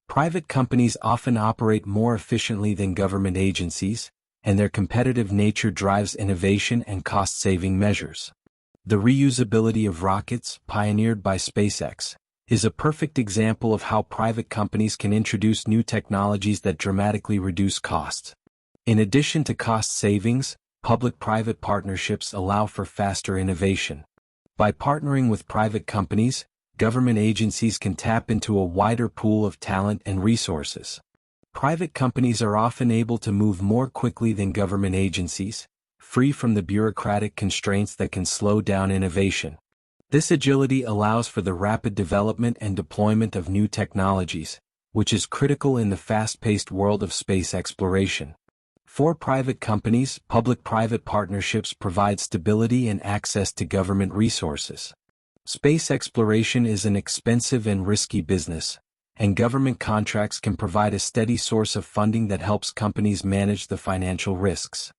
Private companies often operate more efficiently than government agencies, and their competitive nature drives innovation and cost-saving measures. The reusability of rockets, pioneered by SpaceX, is a perfect example of how private companies can introduce new technologies that dramatically reduce costs. In addition to cost savings, public-private partnerships allow for faster innovation. By partnering with private companies, government agencies can tap into a wider pool of talent and resources. Private companies are often able to move more quickly than government agencies, free from the bureaucratic constraints that can slow down innovation. This agility allows for the rapid development and deployment of new technologies, which is critical in the fast-paced world of space exploration. For private companies, public-private partnerships provide stability and access to government resources. Space exploration is an expensive and risky business, and government contracts can provide a steady source of funding that helps companies manage the financial risks.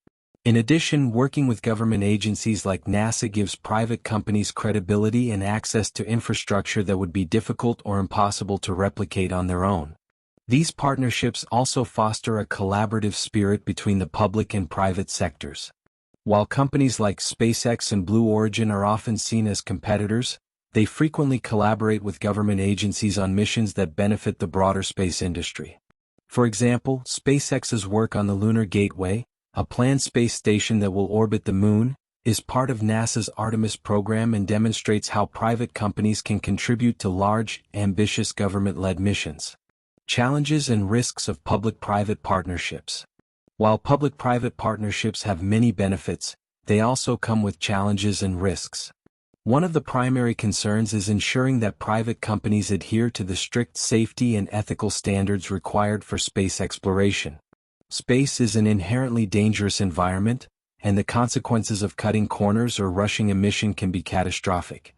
In addition, working with government agencies like NASA gives private companies credibility and access to infrastructure that would be difficult or impossible to replicate on their own. These partnerships also foster a collaborative spirit between the public and private sectors. While companies like SpaceX and Blue Origin are often seen as competitors, they frequently collaborate with government agencies on missions that benefit the broader space industry. For example, SpaceX's work on the Lunar Gateway, a planned space station that will orbit the Moon, is part of NASA's Artemis program and demonstrates how private companies can contribute to large, ambitious government-led missions. Challenges and risks of public-private partnerships. While public-private partnerships have many benefits, they also come with challenges and risks. One of the primary concerns is ensuring that private companies adhere to the strict safety and ethical standards required for space exploration. Space is an inherently dangerous environment, and the consequences of cutting corners or rushing a mission can be catastrophic.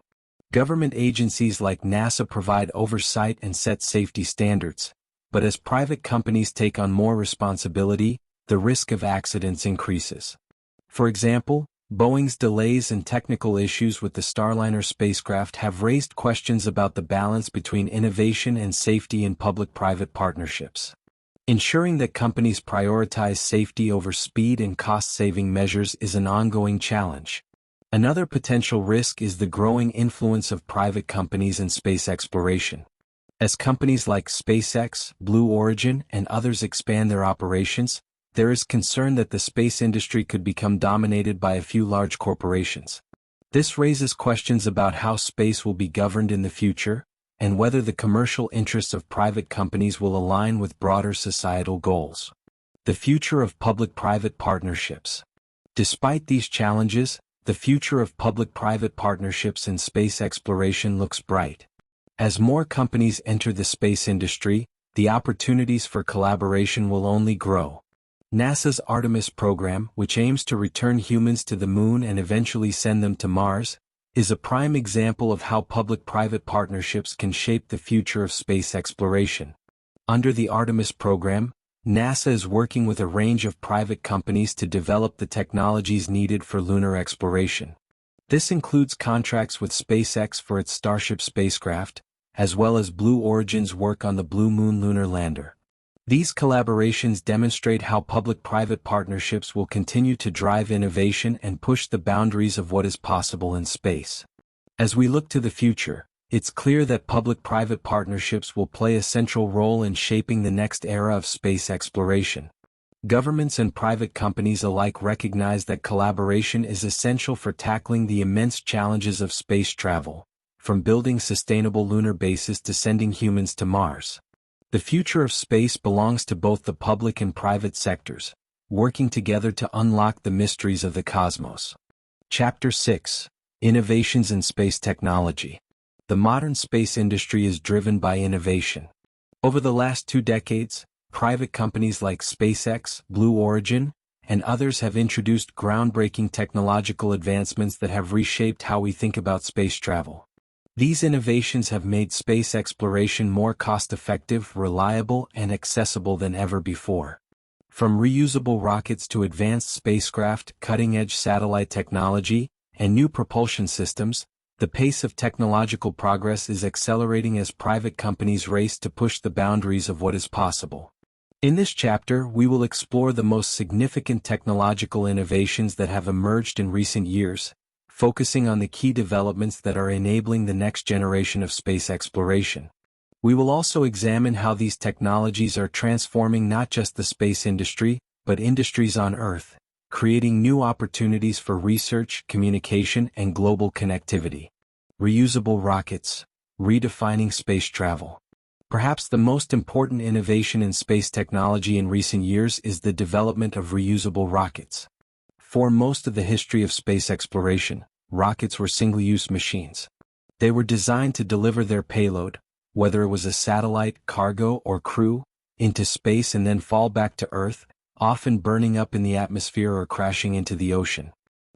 Government agencies like NASA provide oversight and set safety standards, but as private companies take on more responsibility, the risk of accidents increases. For example, Boeing's delays and technical issues with the Starliner spacecraft have raised questions about the balance between innovation and safety in public-private partnerships. Ensuring that companies prioritize safety over speed and cost-saving measures is an ongoing challenge. Another potential risk is the growing influence of private companies in space exploration. As companies like SpaceX, Blue Origin, and others expand their operations, there is concern that the space industry could become dominated by a few large corporations. This raises questions about how space will be governed in the future, and whether the commercial interests of private companies will align with broader societal goals. The future of public-private partnerships. Despite these challenges, the future of public-private partnerships in space exploration looks bright. As more companies enter the space industry, the opportunities for collaboration will only grow. NASA's Artemis program, which aims to return humans to the Moon and eventually send them to Mars, is a prime example of how public-private partnerships can shape the future of space exploration. Under the Artemis program, NASA is working with a range of private companies to develop the technologies needed for lunar exploration. This includes contracts with SpaceX for its Starship spacecraft, as well as Blue Origin's work on the Blue Moon lunar lander. These collaborations demonstrate how public-private partnerships will continue to drive innovation and push the boundaries of what is possible in space. As we look to the future, it's clear that public-private partnerships will play a central role in shaping the next era of space exploration. Governments and private companies alike recognize that collaboration is essential for tackling the immense challenges of space travel, from building sustainable lunar bases to sending humans to Mars. The future of space belongs to both the public and private sectors, working together to unlock the mysteries of the cosmos. Chapter 6: Innovations in Space Technology. The modern space industry is driven by innovation. Over the last 2 decades, private companies like SpaceX, Blue Origin, and others have introduced groundbreaking technological advancements that have reshaped how we think about space travel. These innovations have made space exploration more cost-effective, reliable, and accessible than ever before. From reusable rockets to advanced spacecraft, cutting-edge satellite technology, and new propulsion systems, the pace of technological progress is accelerating as private companies race to push the boundaries of what is possible. In this chapter, we will explore the most significant technological innovations that have emerged in recent years, focusing on the key developments that are enabling the next generation of space exploration. We will also examine how these technologies are transforming not just the space industry, but industries on Earth, creating new opportunities for research, communication, and global connectivity. Reusable rockets, redefining space travel. Perhaps the most important innovation in space technology in recent years is the development of reusable rockets. For most of the history of space exploration, rockets were single-use machines. They were designed to deliver their payload, whether it was a satellite, cargo, or crew, into space and then fall back to Earth, often burning up in the atmosphere or crashing into the ocean.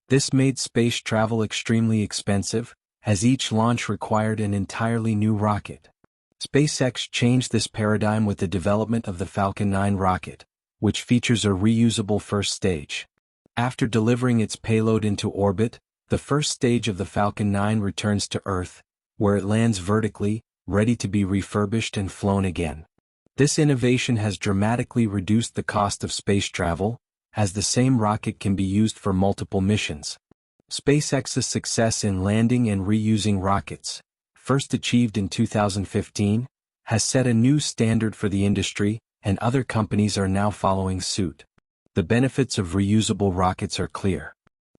This made space travel extremely expensive, as each launch required an entirely new rocket. SpaceX changed this paradigm with the development of the Falcon 9 rocket, which features a reusable first stage. After delivering its payload into orbit, the first stage of the Falcon 9 returns to Earth, where it lands vertically, ready to be refurbished and flown again. This innovation has dramatically reduced the cost of space travel, as the same rocket can be used for multiple missions. SpaceX's success in landing and reusing rockets, first achieved in 2015, has set a new standard for the industry, and other companies are now following suit. The benefits of reusable rockets are clear.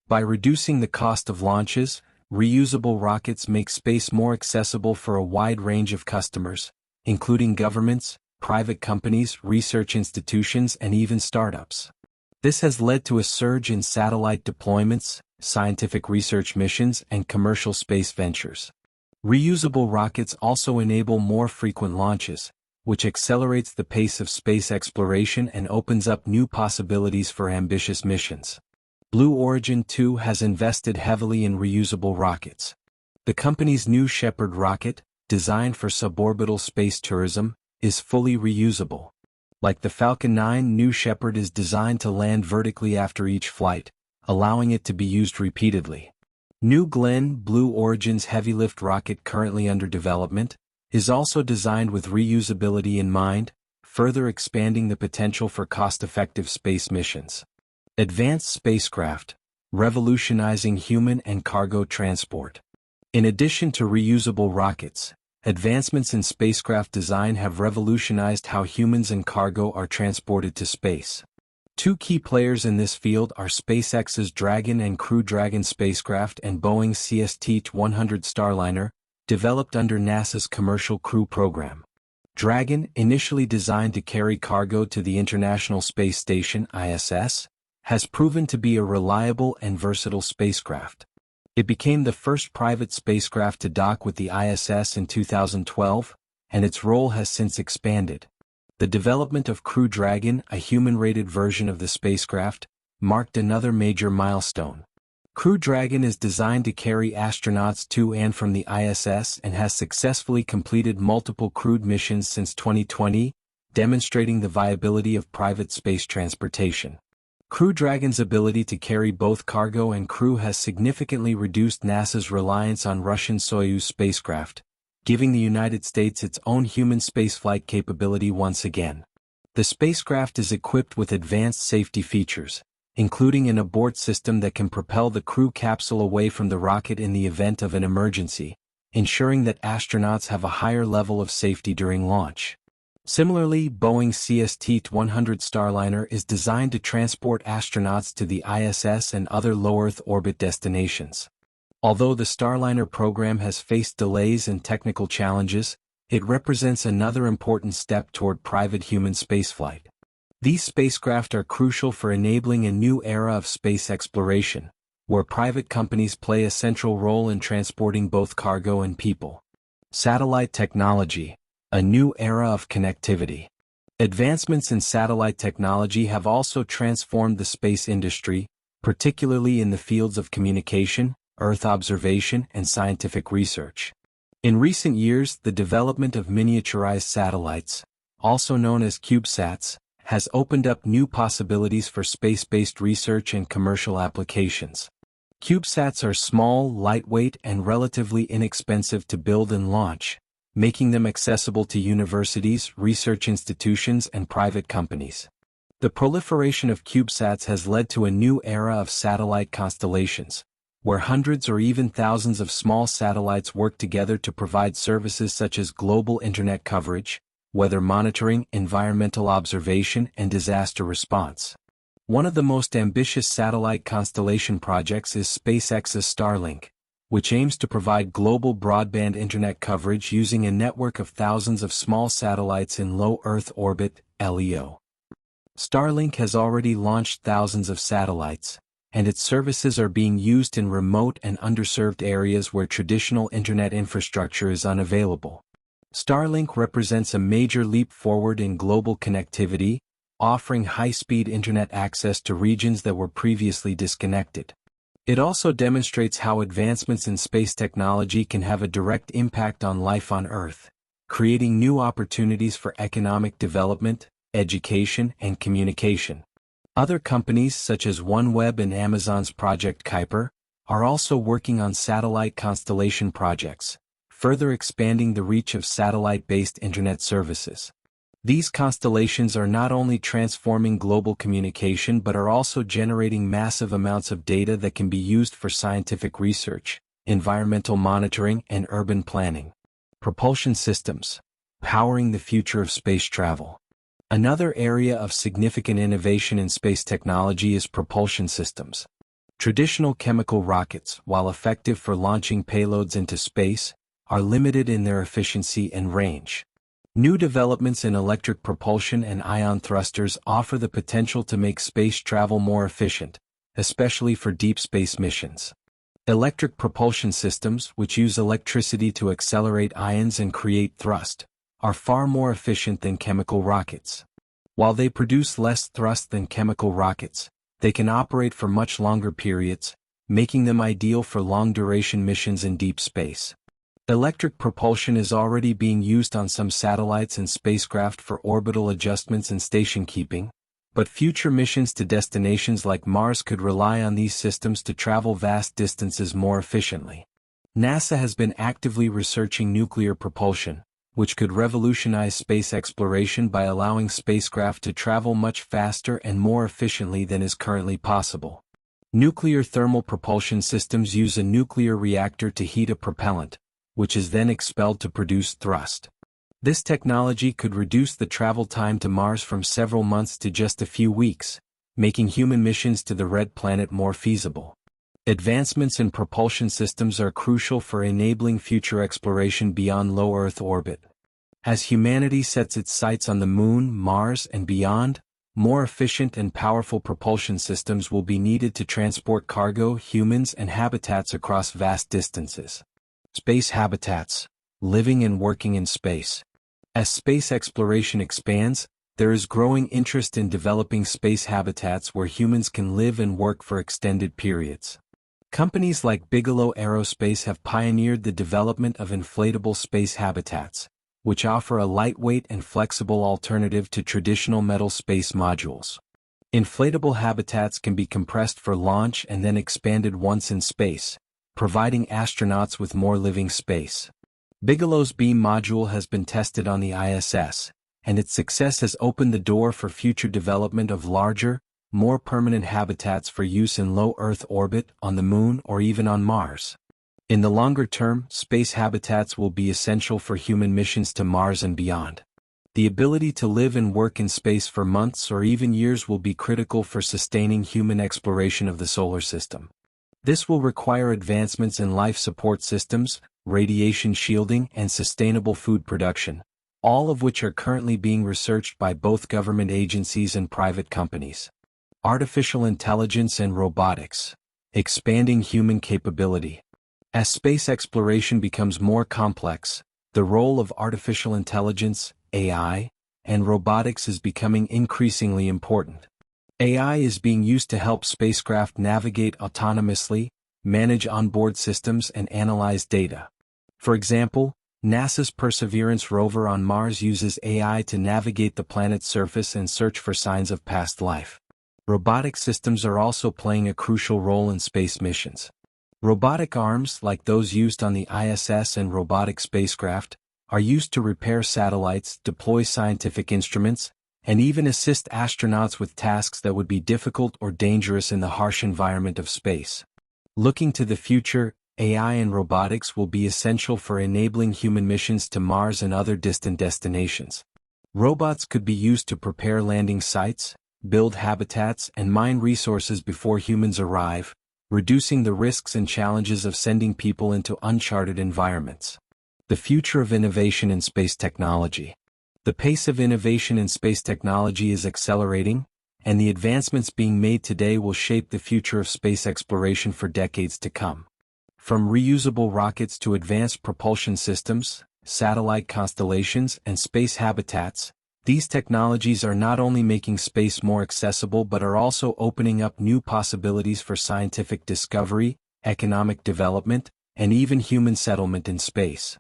By reducing the cost of launches, reusable rockets make space more accessible for a wide range of customers, including governments, private companies, research institutions, and even startups. This has led to a surge in satellite deployments, scientific research missions, and commercial space ventures. Reusable rockets also enable more frequent launches, which accelerates the pace of space exploration and opens up new possibilities for ambitious missions. Blue Origin too has invested heavily in reusable rockets. The company's New Shepard rocket, designed for suborbital space tourism, is fully reusable. Like the Falcon 9, New Shepard is designed to land vertically after each flight, allowing it to be used repeatedly. New Glenn, Blue Origin's heavy-lift rocket currently under development, is also designed with reusability in mind, further expanding the potential for cost-effective space missions. Advanced spacecraft, revolutionizing human and cargo transport. In addition to reusable rockets, advancements in spacecraft design have revolutionized how humans and cargo are transported to space. Two key players in this field are SpaceX's Dragon and Crew Dragon spacecraft and Boeing's CST-100 Starliner, developed under NASA's Commercial Crew Program. Dragon, initially designed to carry cargo to the International Space Station (ISS), has proven to be a reliable and versatile spacecraft. It became the first private spacecraft to dock with the ISS in 2012, and its role has since expanded. The development of Crew Dragon, a human-rated version of the spacecraft, marked another major milestone. Crew Dragon is designed to carry astronauts to and from the ISS and has successfully completed multiple crewed missions since 2020, demonstrating the viability of private space transportation. Crew Dragon's ability to carry both cargo and crew has significantly reduced NASA's reliance on Russian Soyuz spacecraft, giving the United States its own human spaceflight capability once again. The spacecraft is equipped with advanced safety features, including an abort system that can propel the crew capsule away from the rocket in the event of an emergency, ensuring that astronauts have a higher level of safety during launch. Similarly, Boeing's CST-100 Starliner is designed to transport astronauts to the ISS and other low-Earth orbit destinations. Although the Starliner program has faced delays and technical challenges, it represents another important step toward private human spaceflight. These spacecraft are crucial for enabling a new era of space exploration, where private companies play a central role in transporting both cargo and people. Satellite technology, a new era of connectivity. Advancements in satellite technology have also transformed the space industry, particularly in the fields of communication, Earth observation, and scientific research. In recent years, the development of miniaturized satellites, also known as CubeSats, has opened up new possibilities for space-based research and commercial applications. CubeSats are small, lightweight, and relatively inexpensive to build and launch, making them accessible to universities, research institutions, and private companies. The proliferation of CubeSats has led to a new era of satellite constellations, where hundreds or even thousands of small satellites work together to provide services such as global internet coverage, weather monitoring, environmental observation, and disaster response. One of the most ambitious satellite constellation projects is SpaceX's Starlink, which aims to provide global broadband internet coverage using a network of thousands of small satellites in low Earth orbit, LEO. Starlink has already launched thousands of satellites, and its services are being used in remote and underserved areas where traditional internet infrastructure is unavailable. Starlink represents a major leap forward in global connectivity, offering high-speed internet access to regions that were previously disconnected. It also demonstrates how advancements in space technology can have a direct impact on life on Earth, creating new opportunities for economic development, education, and communication. Other companies such as OneWeb and Amazon's Project Kuiper are also working on satellite constellation projects, further expanding the reach of satellite-based internet services. These constellations are not only transforming global communication but are also generating massive amounts of data that can be used for scientific research, environmental monitoring, and urban planning. Propulsion systems, powering the future of space travel. Another area of significant innovation in space technology is propulsion systems. Traditional chemical rockets, while effective for launching payloads into space, are limited in their efficiency and range. New developments in electric propulsion and ion thrusters offer the potential to make space travel more efficient, especially for deep space missions. Electric propulsion systems, which use electricity to accelerate ions and create thrust, are far more efficient than chemical rockets. While they produce less thrust than chemical rockets, they can operate for much longer periods, making them ideal for long-duration missions in deep space. Electric propulsion is already being used on some satellites and spacecraft for orbital adjustments and station keeping, but future missions to destinations like Mars could rely on these systems to travel vast distances more efficiently. NASA has been actively researching nuclear propulsion, which could revolutionize space exploration by allowing spacecraft to travel much faster and more efficiently than is currently possible. Nuclear thermal propulsion systems use a nuclear reactor to heat a propellant, which is then expelled to produce thrust. This technology could reduce the travel time to Mars from several months to just a few weeks, making human missions to the Red Planet more feasible. Advancements in propulsion systems are crucial for enabling future exploration beyond low Earth orbit. As humanity sets its sights on the Moon, Mars, and beyond, more efficient and powerful propulsion systems will be needed to transport cargo, humans, and habitats across vast distances. Space habitats, living and working in space. As space exploration expands, there is growing interest in developing space habitats where humans can live and work for extended periods. Companies like Bigelow Aerospace have pioneered the development of inflatable space habitats, which offer a lightweight and flexible alternative to traditional metal space modules. Inflatable habitats can be compressed for launch and then expanded once in space, providing astronauts with more living space. Bigelow's beam module has been tested on the ISS, and its success has opened the door for future development of larger, more permanent habitats for use in low Earth orbit, on the Moon, or even on Mars. In the longer term, space habitats will be essential for human missions to Mars and beyond. The ability to live and work in space for months or even years will be critical for sustaining human exploration of the solar system. This will require advancements in life support systems, radiation shielding, and sustainable food production, all of which are currently being researched by both government agencies and private companies. Artificial intelligence and robotics. Expanding human capability. As space exploration becomes more complex, the role of artificial intelligence, AI, and robotics is becoming increasingly important. AI is being used to help spacecraft navigate autonomously, manage onboard systems, and analyze data. For example, NASA's Perseverance rover on Mars uses AI to navigate the planet's surface and search for signs of past life. Robotic systems are also playing a crucial role in space missions. Robotic arms, like those used on the ISS and robotic spacecraft, are used to repair satellites, deploy scientific instruments, and even assist astronauts with tasks that would be difficult or dangerous in the harsh environment of space. Looking to the future, AI and robotics will be essential for enabling human missions to Mars and other distant destinations. Robots could be used to prepare landing sites, build habitats, and mine resources before humans arrive, reducing the risks and challenges of sending people into uncharted environments. The future of innovation in space technology. The pace of innovation in space technology is accelerating, and the advancements being made today will shape the future of space exploration for decades to come. From reusable rockets to advanced propulsion systems, satellite constellations, and space habitats, these technologies are not only making space more accessible but are also opening up new possibilities for scientific discovery, economic development, and even human settlement in space.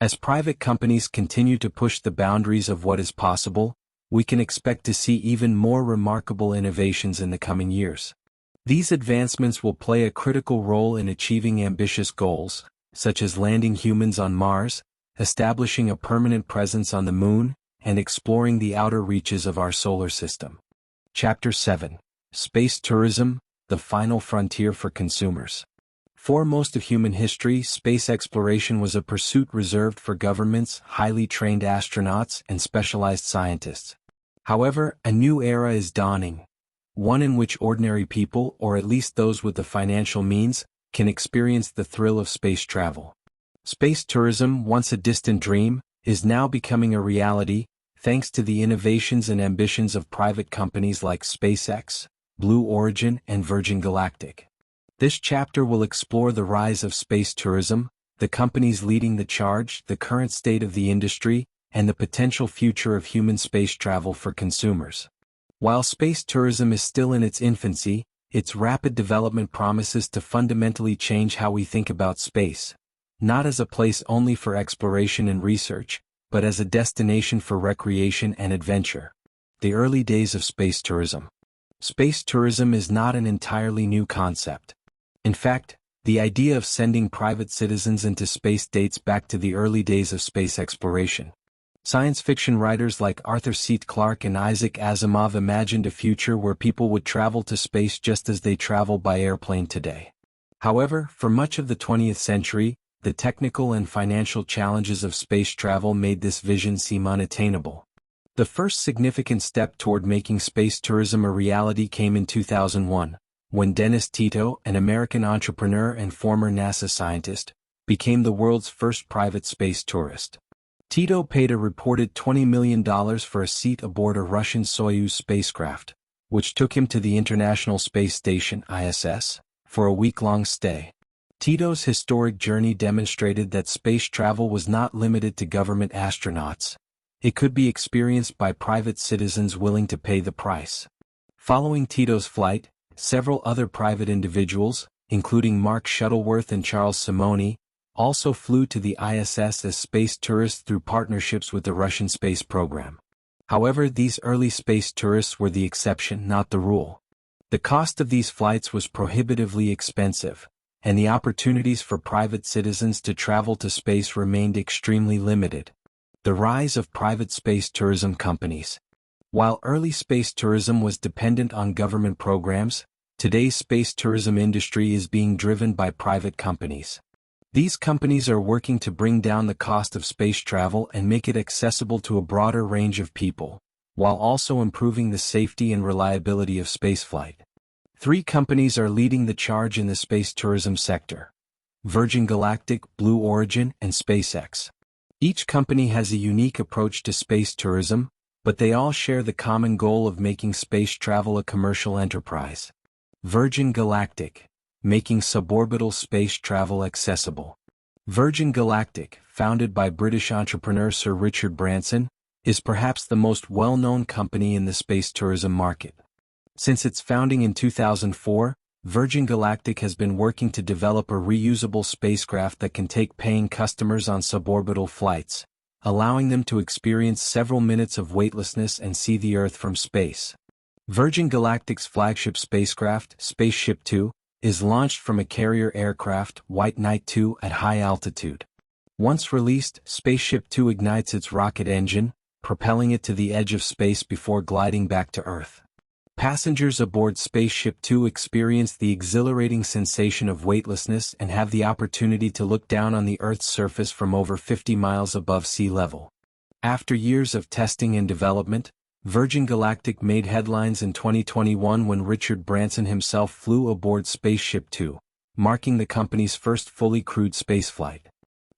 As private companies continue to push the boundaries of what is possible, we can expect to see even more remarkable innovations in the coming years. These advancements will play a critical role in achieving ambitious goals, such as landing humans on Mars, establishing a permanent presence on the Moon, and exploring the outer reaches of our solar system. Chapter 7. Space Tourism, the Final Frontier for Consumers. For most of human history, space exploration was a pursuit reserved for governments, highly trained astronauts, and specialized scientists. However, a new era is dawning, one in which ordinary people, or at least those with the financial means, can experience the thrill of space travel. Space tourism, once a distant dream, is now becoming a reality, thanks to the innovations and ambitions of private companies like SpaceX, Blue Origin, and Virgin Galactic. This chapter will explore the rise of space tourism, the companies leading the charge, the current state of the industry, and the potential future of human space travel for consumers. While space tourism is still in its infancy, its rapid development promises to fundamentally change how we think about space, not as a place only for exploration and research, but as a destination for recreation and adventure. The early days of space tourism. Space tourism is not an entirely new concept. In fact, The idea of sending private citizens into space dates back to the early days of space exploration. Science fiction writers like Arthur C. Clarke and Isaac Asimov imagined a future where people would travel to space just as they travel by airplane today. However, for much of the 20th century, the technical and financial challenges of space travel made this vision seem unattainable. The first significant step toward making space tourism a reality came in 2001, when Dennis Tito, an American entrepreneur and former NASA scientist, became the world's first private space tourist. Tito paid a reported $20 million for a seat aboard a Russian Soyuz spacecraft, which took him to the International Space Station (ISS) for a week-long stay. Tito's historic journey demonstrated that space travel was not limited to government astronauts. It could be experienced by private citizens willing to pay the price. Following Tito's flight, several other private individuals, including Mark Shuttleworth and Charles Simonyi, also flew to the ISS as space tourists through partnerships with the Russian space program. However, these early space tourists were the exception, not the rule. The cost of these flights was prohibitively expensive, and the opportunities for private citizens to travel to space remained extremely limited. The rise of private space tourism companies. While early space tourism was dependent on government programs, today's space tourism industry is being driven by private companies. These companies are working to bring down the cost of space travel and make it accessible to a broader range of people, while also improving the safety and reliability of spaceflight. 3 companies are leading the charge in the space tourism sector: Virgin Galactic, Blue Origin, and SpaceX. Each company has a unique approach to space tourism, but they all share the common goal of making space travel a commercial enterprise. Virgin Galactic, making suborbital space travel accessible. Virgin Galactic, founded by British entrepreneur Sir Richard Branson, is perhaps the most well-known company in the space tourism market. Since its founding in 2004, Virgin Galactic has been working to develop a reusable spacecraft that can take paying customers on suborbital flights, allowing them to experience several minutes of weightlessness and see the Earth from space. Virgin Galactic's flagship spacecraft, Spaceship Two, is launched from a carrier aircraft, White Knight 2, at high altitude. Once released, Spaceship Two ignites its rocket engine, propelling it to the edge of space before gliding back to Earth. Passengers aboard Spaceship Two experience the exhilarating sensation of weightlessness and have the opportunity to look down on the Earth's surface from over 50 miles above sea level. After years of testing and development, Virgin Galactic made headlines in 2021 when Richard Branson himself flew aboard Spaceship Two, marking the company's first fully crewed spaceflight.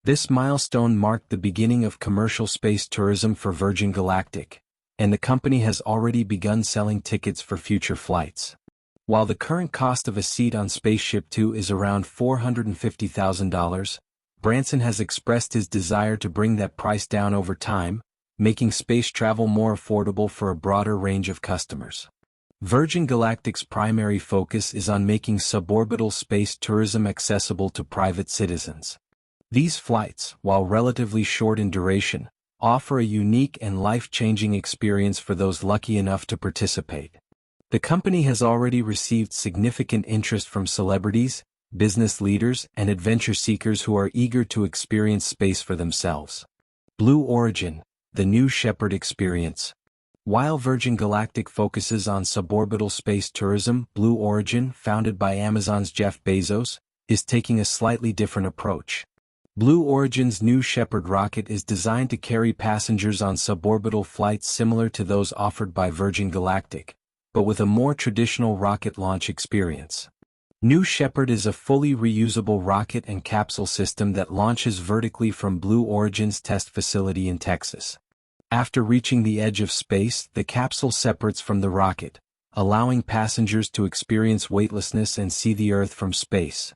This milestone marked the beginning of commercial space tourism for Virgin Galactic, and the company has already begun selling tickets for future flights. While the current cost of a seat on Spaceship Two is around $450,000, Branson has expressed his desire to bring that price down over time, making space travel more affordable for a broader range of customers. Virgin Galactic's primary focus is on making suborbital space tourism accessible to private citizens. These flights, while relatively short in duration, offer a unique and life-changing experience for those lucky enough to participate. The company has already received significant interest from celebrities, business leaders, and adventure seekers who are eager to experience space for themselves. Blue Origin, the New Shepard experience. While Virgin Galactic focuses on suborbital space tourism, Blue Origin, founded by Amazon's Jeff Bezos, is taking a slightly different approach. Blue Origin's New Shepard rocket is designed to carry passengers on suborbital flights similar to those offered by Virgin Galactic, but with a more traditional rocket launch experience. New Shepard is a fully reusable rocket and capsule system that launches vertically from Blue Origin's test facility in Texas. After reaching the edge of space, the capsule separates from the rocket, allowing passengers to experience weightlessness and see the Earth from space.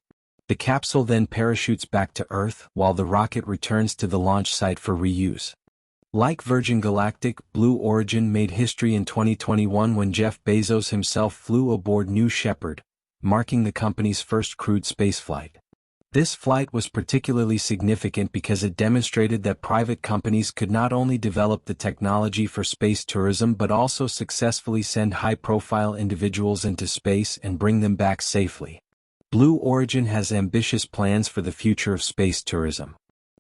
The capsule then parachutes back to Earth while the rocket returns to the launch site for reuse. Like Virgin Galactic, Blue Origin made history in 2021 when Jeff Bezos himself flew aboard New Shepard, marking the company's first crewed spaceflight. This flight was particularly significant because it demonstrated that private companies could not only develop the technology for space tourism but also successfully send high-profile individuals into space and bring them back safely. Blue Origin has ambitious plans for the future of space tourism.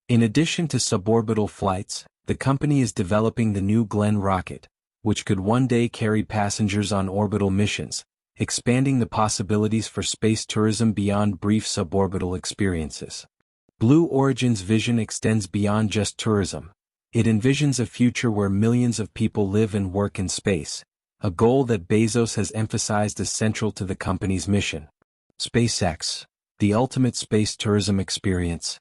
In addition to suborbital flights, the company is developing the New Glenn rocket, which could one day carry passengers on orbital missions, expanding the possibilities for space tourism beyond brief suborbital experiences. Blue Origin's vision extends beyond just tourism. It envisions a future where millions of people live and work in space, a goal that Bezos has emphasized as central to the company's mission. SpaceX, the ultimate space tourism experience.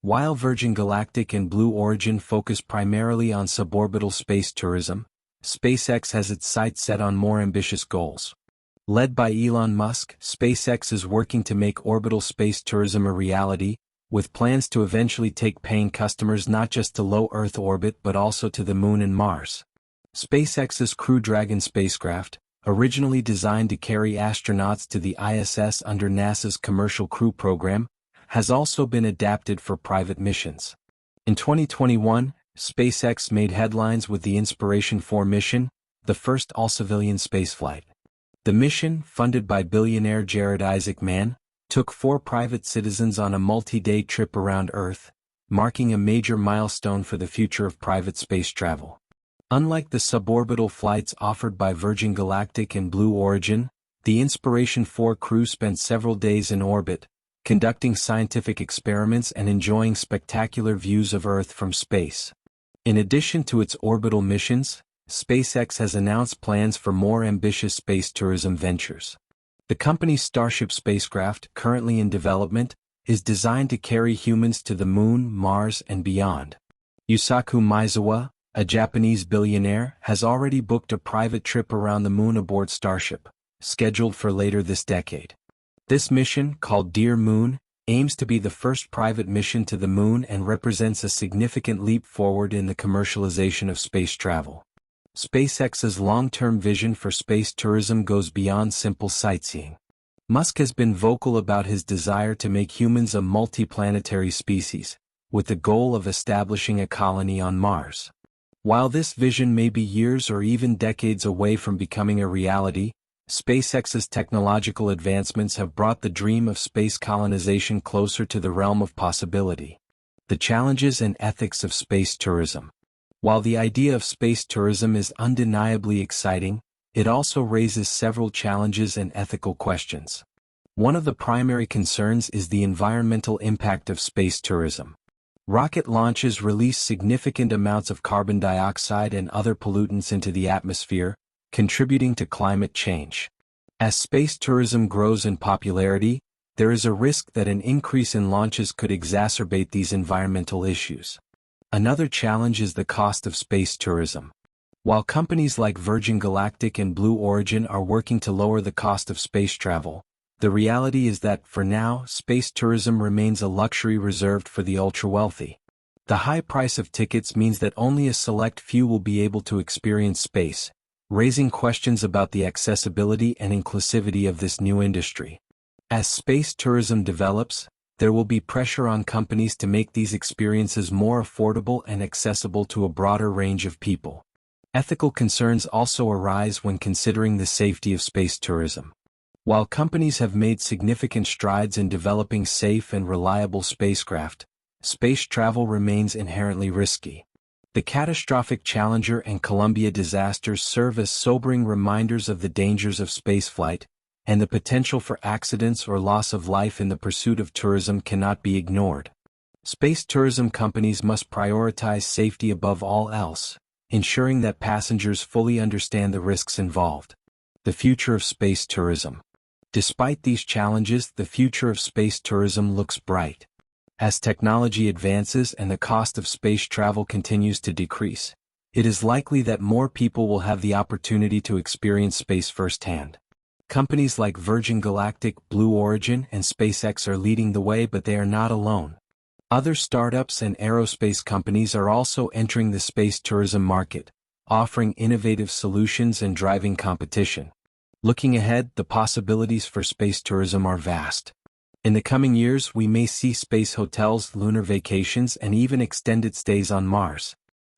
While Virgin Galactic and Blue Origin focus primarily on suborbital space tourism, SpaceX has its sights set on more ambitious goals. Led by Elon Musk, SpaceX is working to make orbital space tourism a reality, with plans to eventually take paying customers not just to low Earth orbit but also to the Moon and Mars. SpaceX's Crew Dragon spacecraft, originally designed to carry astronauts to the ISS under NASA's Commercial Crew Program, has also been adapted for private missions. In 2021, SpaceX made headlines with the Inspiration4 mission, the first all-civilian spaceflight. The mission, funded by billionaire Jared Isaacman, took 4 private citizens on a multi-day trip around Earth, marking a major milestone for the future of private space travel. Unlike the suborbital flights offered by Virgin Galactic and Blue Origin, the Inspiration4 crew spent several days in orbit, conducting scientific experiments and enjoying spectacular views of Earth from space. In addition to its orbital missions, SpaceX has announced plans for more ambitious space tourism ventures. The company's Starship spacecraft, currently in development, is designed to carry humans to the Moon, Mars, and beyond. Yusaku Maezawa, a Japanese billionaire, has already booked a private trip around the Moon aboard Starship, scheduled for later this decade. This mission, called Dear Moon, aims to be the first private mission to the Moon and represents a significant leap forward in the commercialization of space travel. SpaceX's long-term vision for space tourism goes beyond simple sightseeing. Musk has been vocal about his desire to make humans a multi-planetary species, with the goal of establishing a colony on Mars. While this vision may be years or even decades away from becoming a reality, SpaceX's technological advancements have brought the dream of space colonization closer to the realm of possibility. The challenges and ethics of space tourism. While the idea of space tourism is undeniably exciting, it also raises several challenges and ethical questions. One of the primary concerns is the environmental impact of space tourism. Rocket launches release significant amounts of carbon dioxide and other pollutants into the atmosphere, contributing to climate change. As space tourism grows in popularity, there is a risk that an increase in launches could exacerbate these environmental issues. Another challenge is the cost of space tourism. While companies like Virgin Galactic and Blue Origin are working to lower the cost of space travel, the reality is that, for now, space tourism remains a luxury reserved for the ultra-wealthy. The high price of tickets means that only a select few will be able to experience space, raising questions about the accessibility and inclusivity of this new industry. As space tourism develops, there will be pressure on companies to make these experiences more affordable and accessible to a broader range of people. Ethical concerns also arise when considering the safety of space tourism. While companies have made significant strides in developing safe and reliable spacecraft, space travel remains inherently risky. The catastrophic Challenger and Columbia disasters serve as sobering reminders of the dangers of spaceflight, and the potential for accidents or loss of life in the pursuit of tourism cannot be ignored. Space tourism companies must prioritize safety above all else, ensuring that passengers fully understand the risks involved. The future of space tourism. Despite these challenges, the future of space tourism looks bright. As technology advances and the cost of space travel continues to decrease, it is likely that more people will have the opportunity to experience space firsthand. Companies like Virgin Galactic, Blue Origin, and SpaceX are leading the way, but they are not alone. Other startups and aerospace companies are also entering the space tourism market, offering innovative solutions and driving competition. Looking ahead, the possibilities for space tourism are vast. In the coming years, we may see space hotels, lunar vacations, and even extended stays on Mars.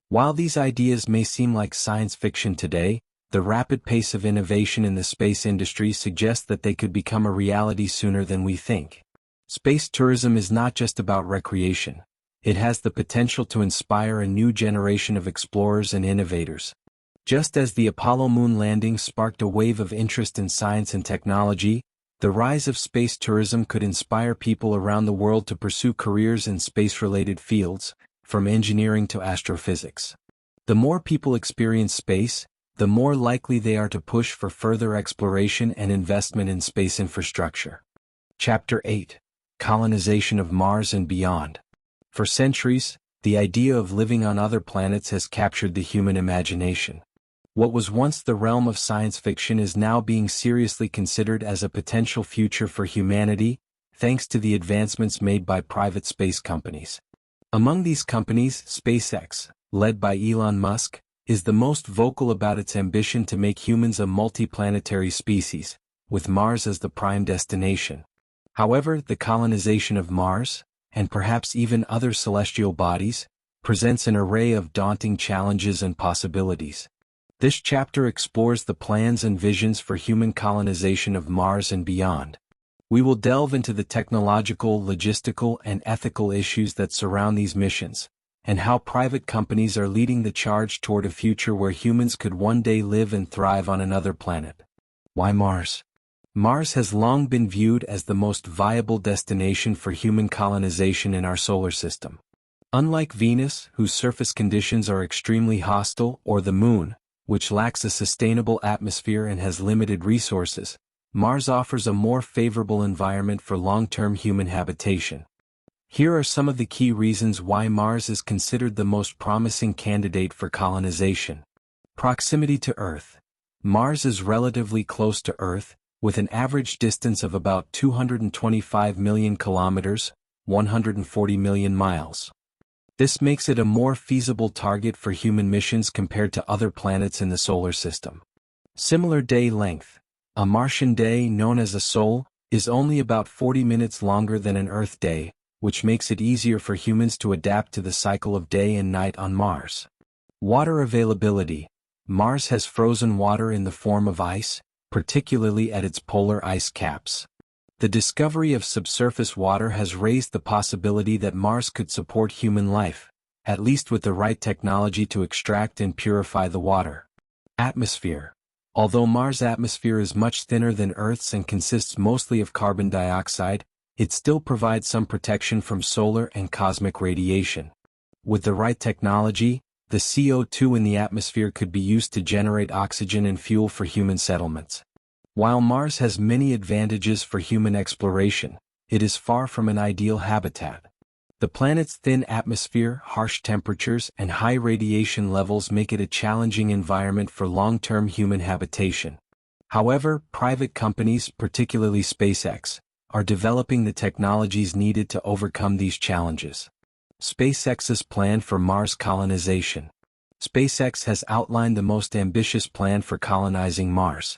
While these ideas may seem like science fiction today, The rapid pace of innovation in the space industry suggests that they could become a reality sooner than we think. Space tourism is not just about recreation. It has the potential to inspire a new generation of explorers and innovators. Just as the Apollo moon landing sparked a wave of interest in science and technology, the rise of space tourism could inspire people around the world to pursue careers in space-related fields, from engineering to astrophysics. The more people experience space, the more likely they are to push for further exploration and investment in space infrastructure. Chapter 8: Colonization of Mars and Beyond. For centuries, the idea of living on other planets has captured the human imagination. What was once the realm of science fiction is now being seriously considered as a potential future for humanity, thanks to the advancements made by private space companies. Among these companies, SpaceX, led by Elon Musk, is the most vocal about its ambition to make humans a multiplanetary species, with Mars as the prime destination. However, the colonization of Mars, and perhaps even other celestial bodies, presents an array of daunting challenges and possibilities. This chapter explores the plans and visions for human colonization of Mars and beyond. We will delve into the technological, logistical, and ethical issues that surround these missions, and how private companies are leading the charge toward a future where humans could one day live and thrive on another planet. Why Mars? Mars has long been viewed as the most viable destination for human colonization in our solar system. Unlike Venus, whose surface conditions are extremely hostile, or the Moon, which lacks a sustainable atmosphere and has limited resources, Mars offers a more favorable environment for long-term human habitation. Here are some of the key reasons why Mars is considered the most promising candidate for colonization. Proximity to Earth. Mars is relatively close to Earth, with an average distance of about 225 million kilometers, 140 million miles. This makes it a more feasible target for human missions compared to other planets in the solar system. Similar day length. A Martian day, known as a sol, is only about 40 minutes longer than an Earth day, which makes it easier for humans to adapt to the cycle of day and night on Mars. Water availability. Mars has frozen water in the form of ice, particularly at its polar ice caps. The discovery of subsurface water has raised the possibility that Mars could support human life, at least with the right technology to extract and purify the water. Atmosphere. Although Mars' atmosphere is much thinner than Earth's and consists mostly of carbon dioxide, it still provides some protection from solar and cosmic radiation. With the right technology, the CO2 in the atmosphere could be used to generate oxygen and fuel for human settlements. While Mars has many advantages for human exploration, it is far from an ideal habitat. The planet's thin atmosphere, harsh temperatures, and high radiation levels make it a challenging environment for long-term human habitation. However, private companies, particularly SpaceX, are developing the technologies needed to overcome these challenges. SpaceX's plan for Mars colonization. SpaceX has outlined the most ambitious plan for colonizing Mars.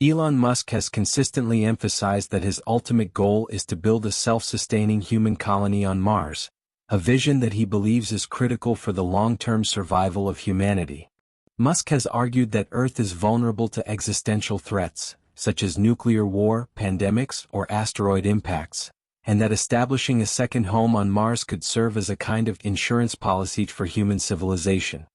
Elon Musk has consistently emphasized that his ultimate goal is to build a self-sustaining human colony on Mars, a vision that he believes is critical for the long-term survival of humanity. Musk has argued that Earth is vulnerable to existential threats, such as nuclear war, pandemics, or asteroid impacts, and that establishing a second home on Mars could serve as a kind of insurance policy for human civilization.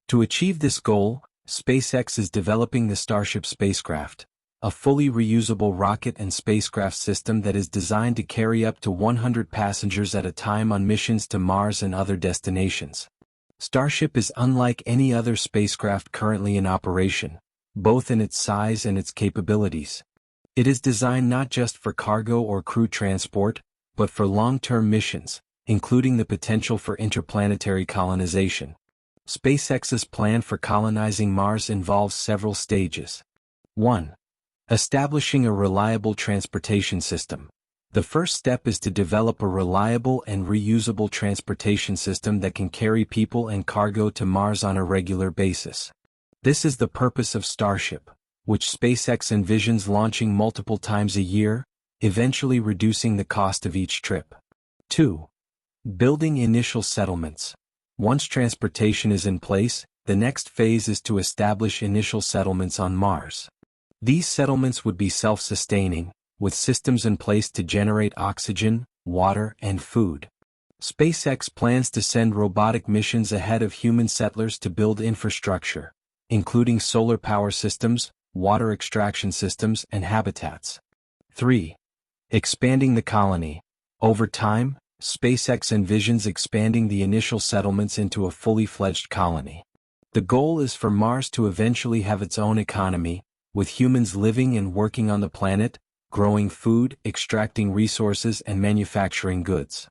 To achieve this goal, SpaceX is developing the Starship spacecraft, a fully reusable rocket and spacecraft system that is designed to carry up to 100 passengers at a time on missions to Mars and other destinations. Starship is unlike any other spacecraft currently in operation, both in its size and its capabilities. It is designed not just for cargo or crew transport, but for long-term missions, including the potential for interplanetary colonization. SpaceX's plan for colonizing Mars involves several stages. 1. Establishing a reliable transportation system. The first step is to develop a reliable and reusable transportation system that can carry people and cargo to Mars on a regular basis. This is the purpose of Starship, which SpaceX envisions launching multiple times a year, eventually reducing the cost of each trip. 2. Building initial settlements. Once transportation is in place, the next phase is to establish initial settlements on Mars. These settlements would be self-sustaining, with systems in place to generate oxygen, water, and food. SpaceX plans to send robotic missions ahead of human settlers to build infrastructure, including solar power systems, water extraction systems, and habitats. 3. Expanding the colony. Over time, SpaceX envisions expanding the initial settlements into a fully fledged colony. The goal is for Mars to eventually have its own economy, with humans living and working on the planet, growing food, extracting resources, and manufacturing goods.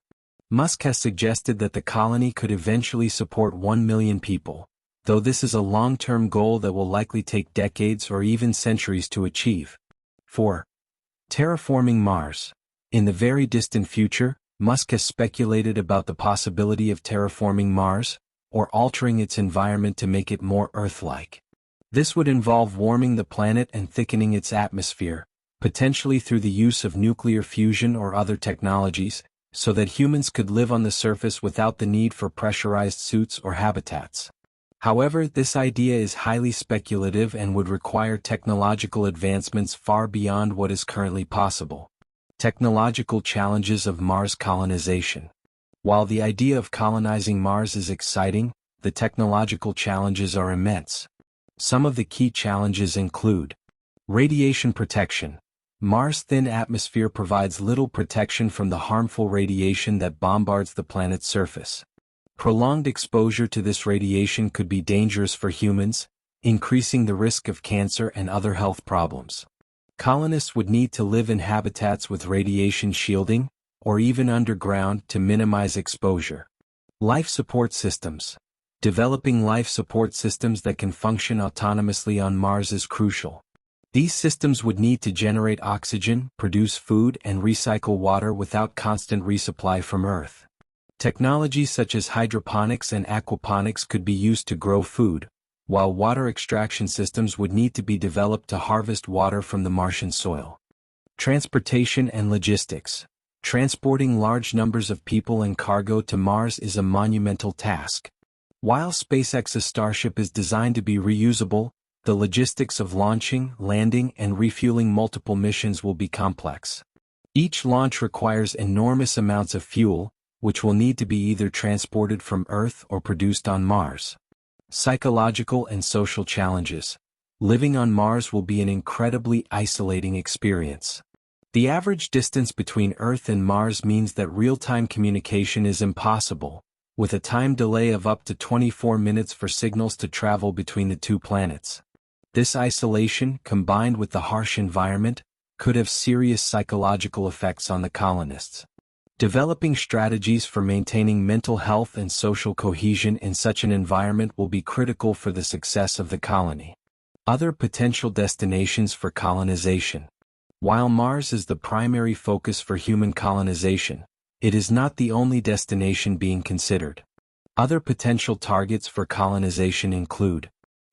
Musk has suggested that the colony could eventually support 1 million people, though this is a long-term goal that will likely take decades or even centuries to achieve. 4. Terraforming Mars. In the very distant future, Musk has speculated about the possibility of terraforming Mars, or altering its environment to make it more Earth-like. This would involve warming the planet and thickening its atmosphere, potentially through the use of nuclear fusion or other technologies, so that humans could live on the surface without the need for pressurized suits or habitats. However, this idea is highly speculative and would require technological advancements far beyond what is currently possible. Technological challenges of Mars colonization. While the idea of colonizing Mars is exciting, the technological challenges are immense. Some of the key challenges include radiation protection. Mars' thin atmosphere provides little protection from the harmful radiation that bombards the planet's surface. Prolonged exposure to this radiation could be dangerous for humans, increasing the risk of cancer and other health problems. Colonists would need to live in habitats with radiation shielding, or even underground to minimize exposure. Life support systems. Developing life support systems that can function autonomously on Mars is crucial. These systems would need to generate oxygen, produce food, and recycle water without constant resupply from Earth. Technologies such as hydroponics and aquaponics could be used to grow food, while water extraction systems would need to be developed to harvest water from the Martian soil. Transportation and logistics. Transporting large numbers of people and cargo to Mars is a monumental task. While SpaceX's Starship is designed to be reusable, the logistics of launching, landing, and refueling multiple missions will be complex. Each launch requires enormous amounts of fuel, which will need to be either transported from Earth or produced on Mars. Psychological and social challenges. Living on Mars will be an incredibly isolating experience. The average distance between Earth and Mars means that real-time communication is impossible, with a time delay of up to 24 minutes for signals to travel between the two planets. This isolation, combined with the harsh environment, could have serious psychological effects on the colonists. Developing strategies for maintaining mental health and social cohesion in such an environment will be critical for the success of the colony. Other potential destinations for colonization. While Mars is the primary focus for human colonization, it is not the only destination being considered. Other potential targets for colonization include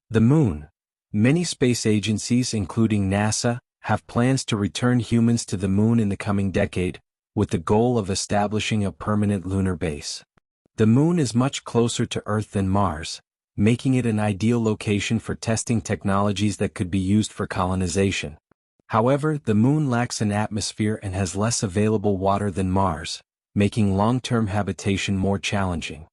the Moon. Many space agencies, including NASA, have plans to return humans to the Moon in the coming decade, with the goal of establishing a permanent lunar base. The Moon is much closer to Earth than Mars, making it an ideal location for testing technologies that could be used for colonization. However, the Moon lacks an atmosphere and has less available water than Mars, making long-term habitation more challenging.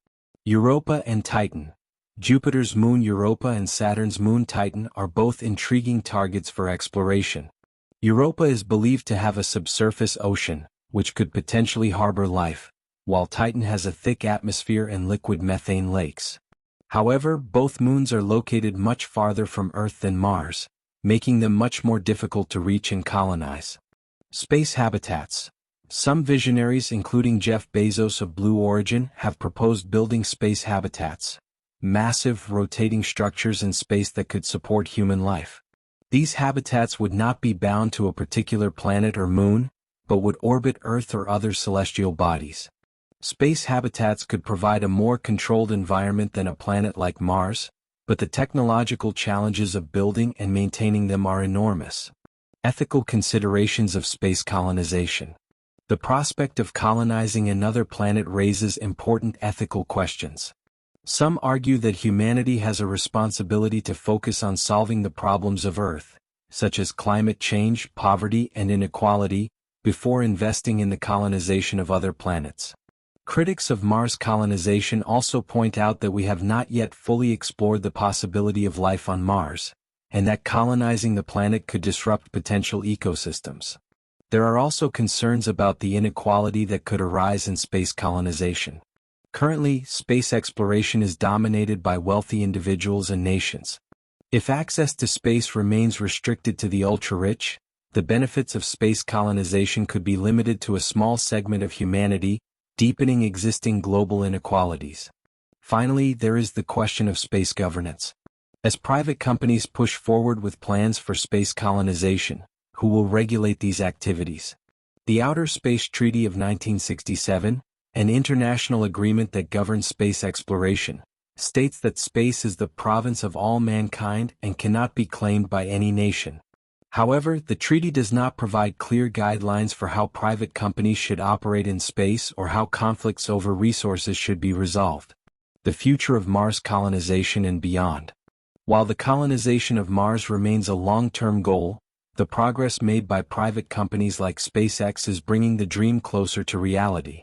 Europa and Titan. Jupiter's moon Europa and Saturn's moon Titan are both intriguing targets for exploration. Europa is believed to have a subsurface ocean, which could potentially harbor life, while Titan has a thick atmosphere and liquid methane lakes. However, both moons are located much farther from Earth than Mars, making them much more difficult to reach and colonize. Space habitats. Some visionaries, including Jeff Bezos of Blue Origin, have proposed building space habitats, massive rotating structures in space that could support human life. These habitats would not be bound to a particular planet or moon, but would orbit Earth or other celestial bodies. Space habitats could provide a more controlled environment than a planet like Mars, but the technological challenges of building and maintaining them are enormous. Ethical considerations of space colonization. The prospect of colonizing another planet raises important ethical questions. Some argue that humanity has a responsibility to focus on solving the problems of Earth, such as climate change, poverty, and inequality, before investing in the colonization of other planets. Critics of Mars colonization also point out that we have not yet fully explored the possibility of life on Mars, and that colonizing the planet could disrupt potential ecosystems. There are also concerns about the inequality that could arise in space colonization. Currently, space exploration is dominated by wealthy individuals and nations. If access to space remains restricted to the ultra-rich, the benefits of space colonization could be limited to a small segment of humanity, deepening existing global inequalities. Finally, there is the question of space governance. As private companies push forward with plans for space colonization, who will regulate these activities? The Outer Space Treaty of 1967, an international agreement that governs space exploration, states that space is the province of all mankind and cannot be claimed by any nation. However, the treaty does not provide clear guidelines for how private companies should operate in space or how conflicts over resources should be resolved. The future of Mars colonization and beyond. While the colonization of Mars remains a long-term goal, the progress made by private companies like SpaceX is bringing the dream closer to reality.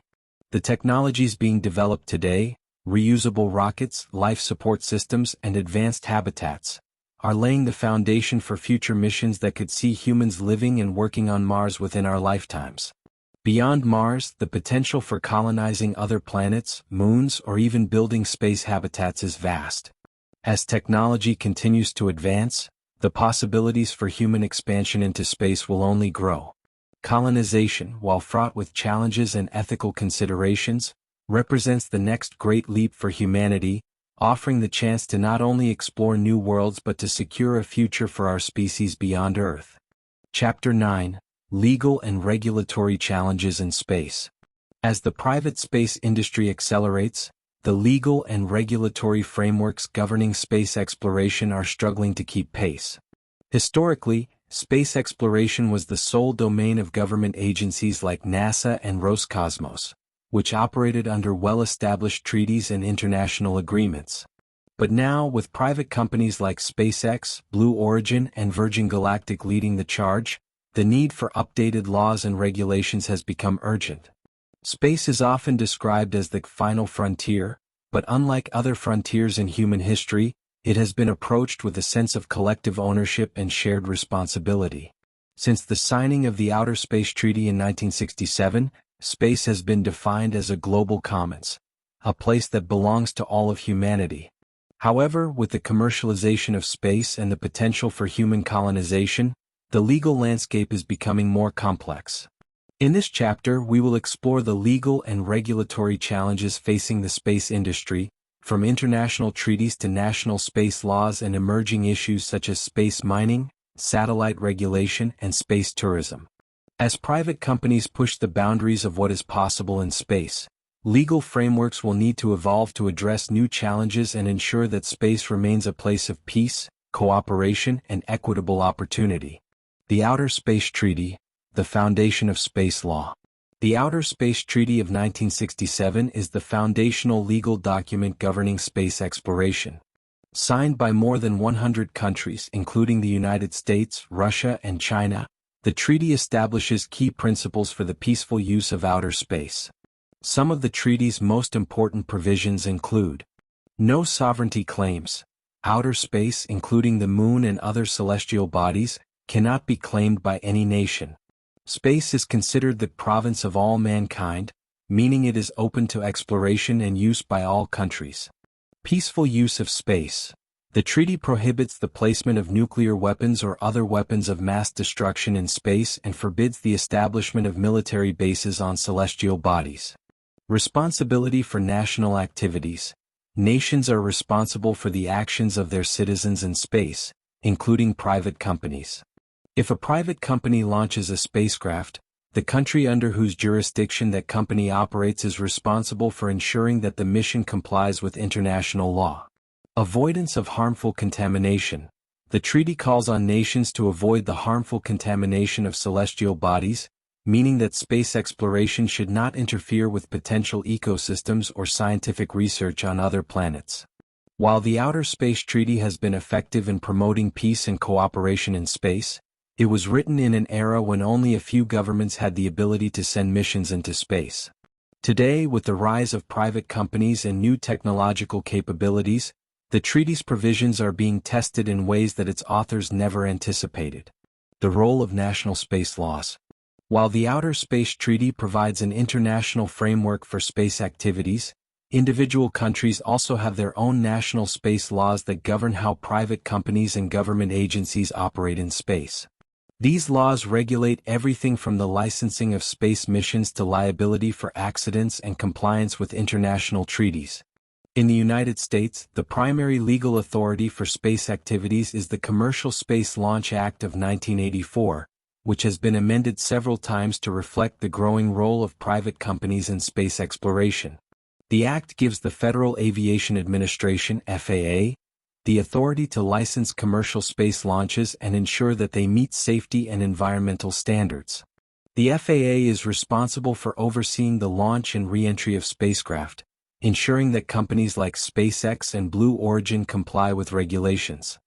The technologies being developed today, reusable rockets, life support systems, and advanced habitats, are laying the foundation for future missions that could see humans living and working on Mars within our lifetimes. Beyond Mars, the potential for colonizing other planets, moons, or even building space habitats is vast. As technology continues to advance, the possibilities for human expansion into space will only grow. Colonization, while fraught with challenges and ethical considerations, represents the next great leap for humanity, offering the chance to not only explore new worlds but to secure a future for our species beyond Earth. Chapter 9: Legal and Regulatory Challenges in Space. As the private space industry accelerates, the legal and regulatory frameworks governing space exploration are struggling to keep pace. Historically, space exploration was the sole domain of government agencies like NASA and Roscosmos, which operated under well-established treaties and international agreements. But now, with private companies like SpaceX, Blue Origin, and Virgin Galactic leading the charge, the need for updated laws and regulations has become urgent. Space is often described as the final frontier, but unlike other frontiers in human history, it has been approached with a sense of collective ownership and shared responsibility. Since the signing of the Outer Space Treaty in 1967, space has been defined as a global commons, a place that belongs to all of humanity. However, with the commercialization of space and the potential for human colonization, the legal landscape is becoming more complex. In this chapter, we will explore the legal and regulatory challenges facing the space industry, from international treaties to national space laws and emerging issues such as space mining, satellite regulation, and space tourism. As private companies push the boundaries of what is possible in space, legal frameworks will need to evolve to address new challenges and ensure that space remains a place of peace, cooperation, and equitable opportunity. The Outer Space Treaty, the foundation of space law. The Outer Space Treaty of 1967 is the foundational legal document governing space exploration. Signed by more than 100 countries including the United States, Russia, and China, the treaty establishes key principles for the peaceful use of outer space. Some of the treaty's most important provisions include: no sovereignty claims. Outer space, including the moon and other celestial bodies, cannot be claimed by any nation. Space is considered the province of all mankind, meaning it is open to exploration and use by all countries. Peaceful use of space. The treaty prohibits the placement of nuclear weapons or other weapons of mass destruction in space and forbids the establishment of military bases on celestial bodies. Responsibility for national activities. Nations are responsible for the actions of their citizens in space, including private companies. If a private company launches a spacecraft, the country under whose jurisdiction that company operates is responsible for ensuring that the mission complies with international law. Avoidance of harmful contamination. The treaty calls on nations to avoid the harmful contamination of celestial bodies, meaning that space exploration should not interfere with potential ecosystems or scientific research on other planets. While the Outer Space Treaty has been effective in promoting peace and cooperation in space, it was written in an era when only a few governments had the ability to send missions into space. Today, with the rise of private companies and new technological capabilities, the treaty's provisions are being tested in ways that its authors never anticipated. The role of national space laws. While the Outer Space Treaty provides an international framework for space activities, individual countries also have their own national space laws that govern how private companies and government agencies operate in space. These laws regulate everything from the licensing of space missions to liability for accidents and compliance with international treaties. In the United States, the primary legal authority for space activities is the Commercial Space Launch Act of 1984, which has been amended several times to reflect the growing role of private companies in space exploration. The act gives the Federal Aviation Administration (FAA) the authority to license commercial space launches and ensure that they meet safety and environmental standards. The FAA is responsible for overseeing the launch and re-entry of spacecraft, ensuring that companies like SpaceX and Blue Origin comply with regulations.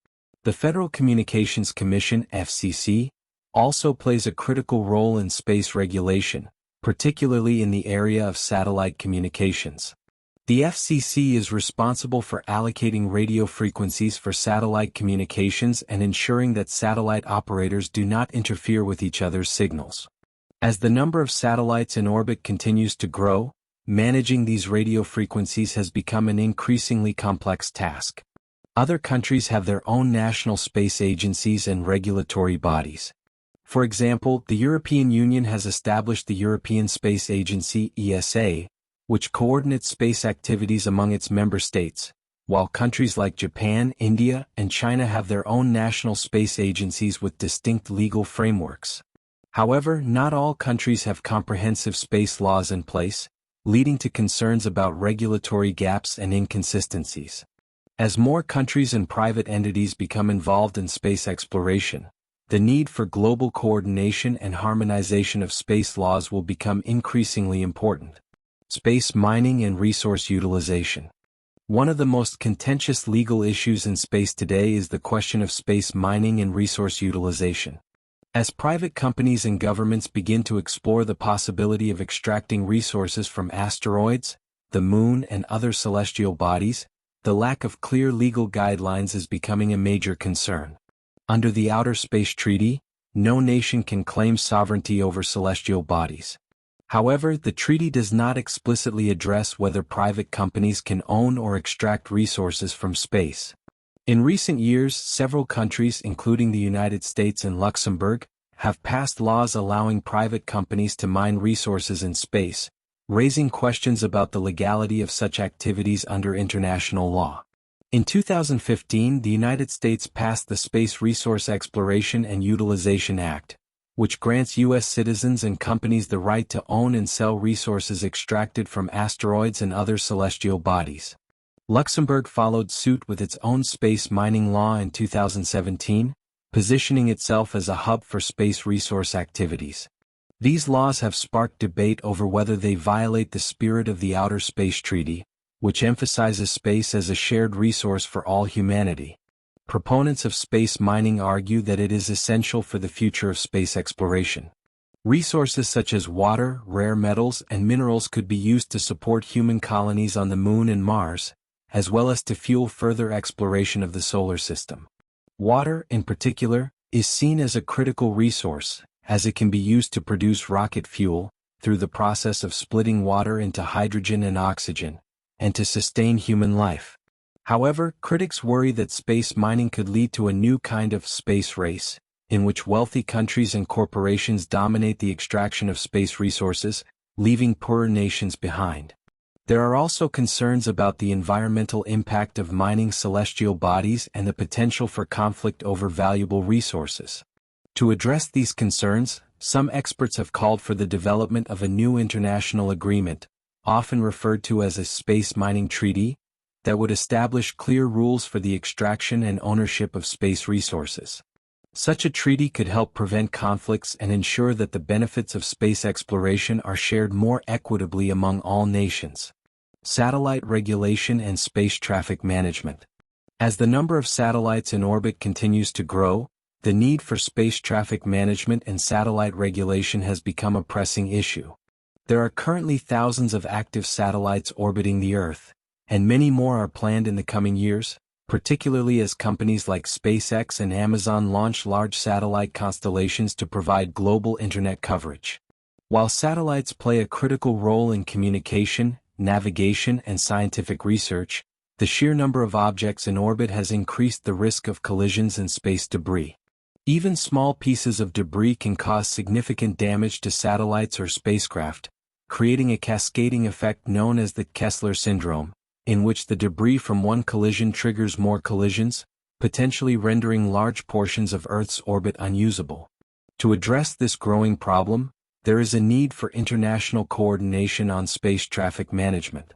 The Federal Communications Commission (FCC) also plays a critical role in space regulation, particularly in the area of satellite communications. The FCC is responsible for allocating radio frequencies for satellite communications and ensuring that satellite operators do not interfere with each other's signals. As the number of satellites in orbit continues to grow, managing these radio frequencies has become an increasingly complex task. Other countries have their own national space agencies and regulatory bodies. For example, the European Union has established the European Space Agency (ESA), which coordinates space activities among its member states, while countries like Japan, India, and China have their own national space agencies with distinct legal frameworks. However, not all countries have comprehensive space laws in place, leading to concerns about regulatory gaps and inconsistencies. As more countries and private entities become involved in space exploration, the need for global coordination and harmonization of space laws will become increasingly important. Space mining and resource utilization. One of the most contentious legal issues in space today is the question of space mining and resource utilization. As private companies and governments begin to explore the possibility of extracting resources from asteroids, the moon, and other celestial bodies, the lack of clear legal guidelines is becoming a major concern. Under the Outer Space Treaty, no nation can claim sovereignty over celestial bodies. However, the treaty does not explicitly address whether private companies can own or extract resources from space. In recent years, several countries, including the United States and Luxembourg, have passed laws allowing private companies to mine resources in space, raising questions about the legality of such activities under international law. In 2015, the United States passed the Space Resource Exploration and Utilization Act, which grants U.S. citizens and companies the right to own and sell resources extracted from asteroids and other celestial bodies. Luxembourg followed suit with its own space mining law in 2017, positioning itself as a hub for space resource activities. These laws have sparked debate over whether they violate the spirit of the Outer Space Treaty, which emphasizes space as a shared resource for all humanity. Proponents of space mining argue that it is essential for the future of space exploration. Resources such as water, rare metals, and minerals could be used to support human colonies on the Moon and Mars, as well as to fuel further exploration of the solar system. Water, in particular, is seen as a critical resource, as it can be used to produce rocket fuel, through the process of splitting water into hydrogen and oxygen, and to sustain human life. However, critics worry that space mining could lead to a new kind of space race, in which wealthy countries and corporations dominate the extraction of space resources, leaving poorer nations behind. There are also concerns about the environmental impact of mining celestial bodies and the potential for conflict over valuable resources. To address these concerns, some experts have called for the development of a new international agreement, often referred to as a space mining treaty, that would establish clear rules for the extraction and ownership of space resources. Such a treaty could help prevent conflicts and ensure that the benefits of space exploration are shared more equitably among all nations. Satellite regulation and space traffic management. As the number of satellites in orbit continues to grow, the need for space traffic management and satellite regulation has become a pressing issue. There are currently thousands of active satellites orbiting the Earth, and many more are planned in the coming years, particularly as companies like SpaceX and Amazon launch large satellite constellations to provide global internet coverage. While satellites play a critical role in communication, navigation, and scientific research, the sheer number of objects in orbit has increased the risk of collisions and space debris. Even small pieces of debris can cause significant damage to satellites or spacecraft, creating a cascading effect known as the Kessler syndrome, in which the debris from one collision triggers more collisions, potentially rendering large portions of Earth's orbit unusable. To address this growing problem, there is a need for international coordination on space traffic management.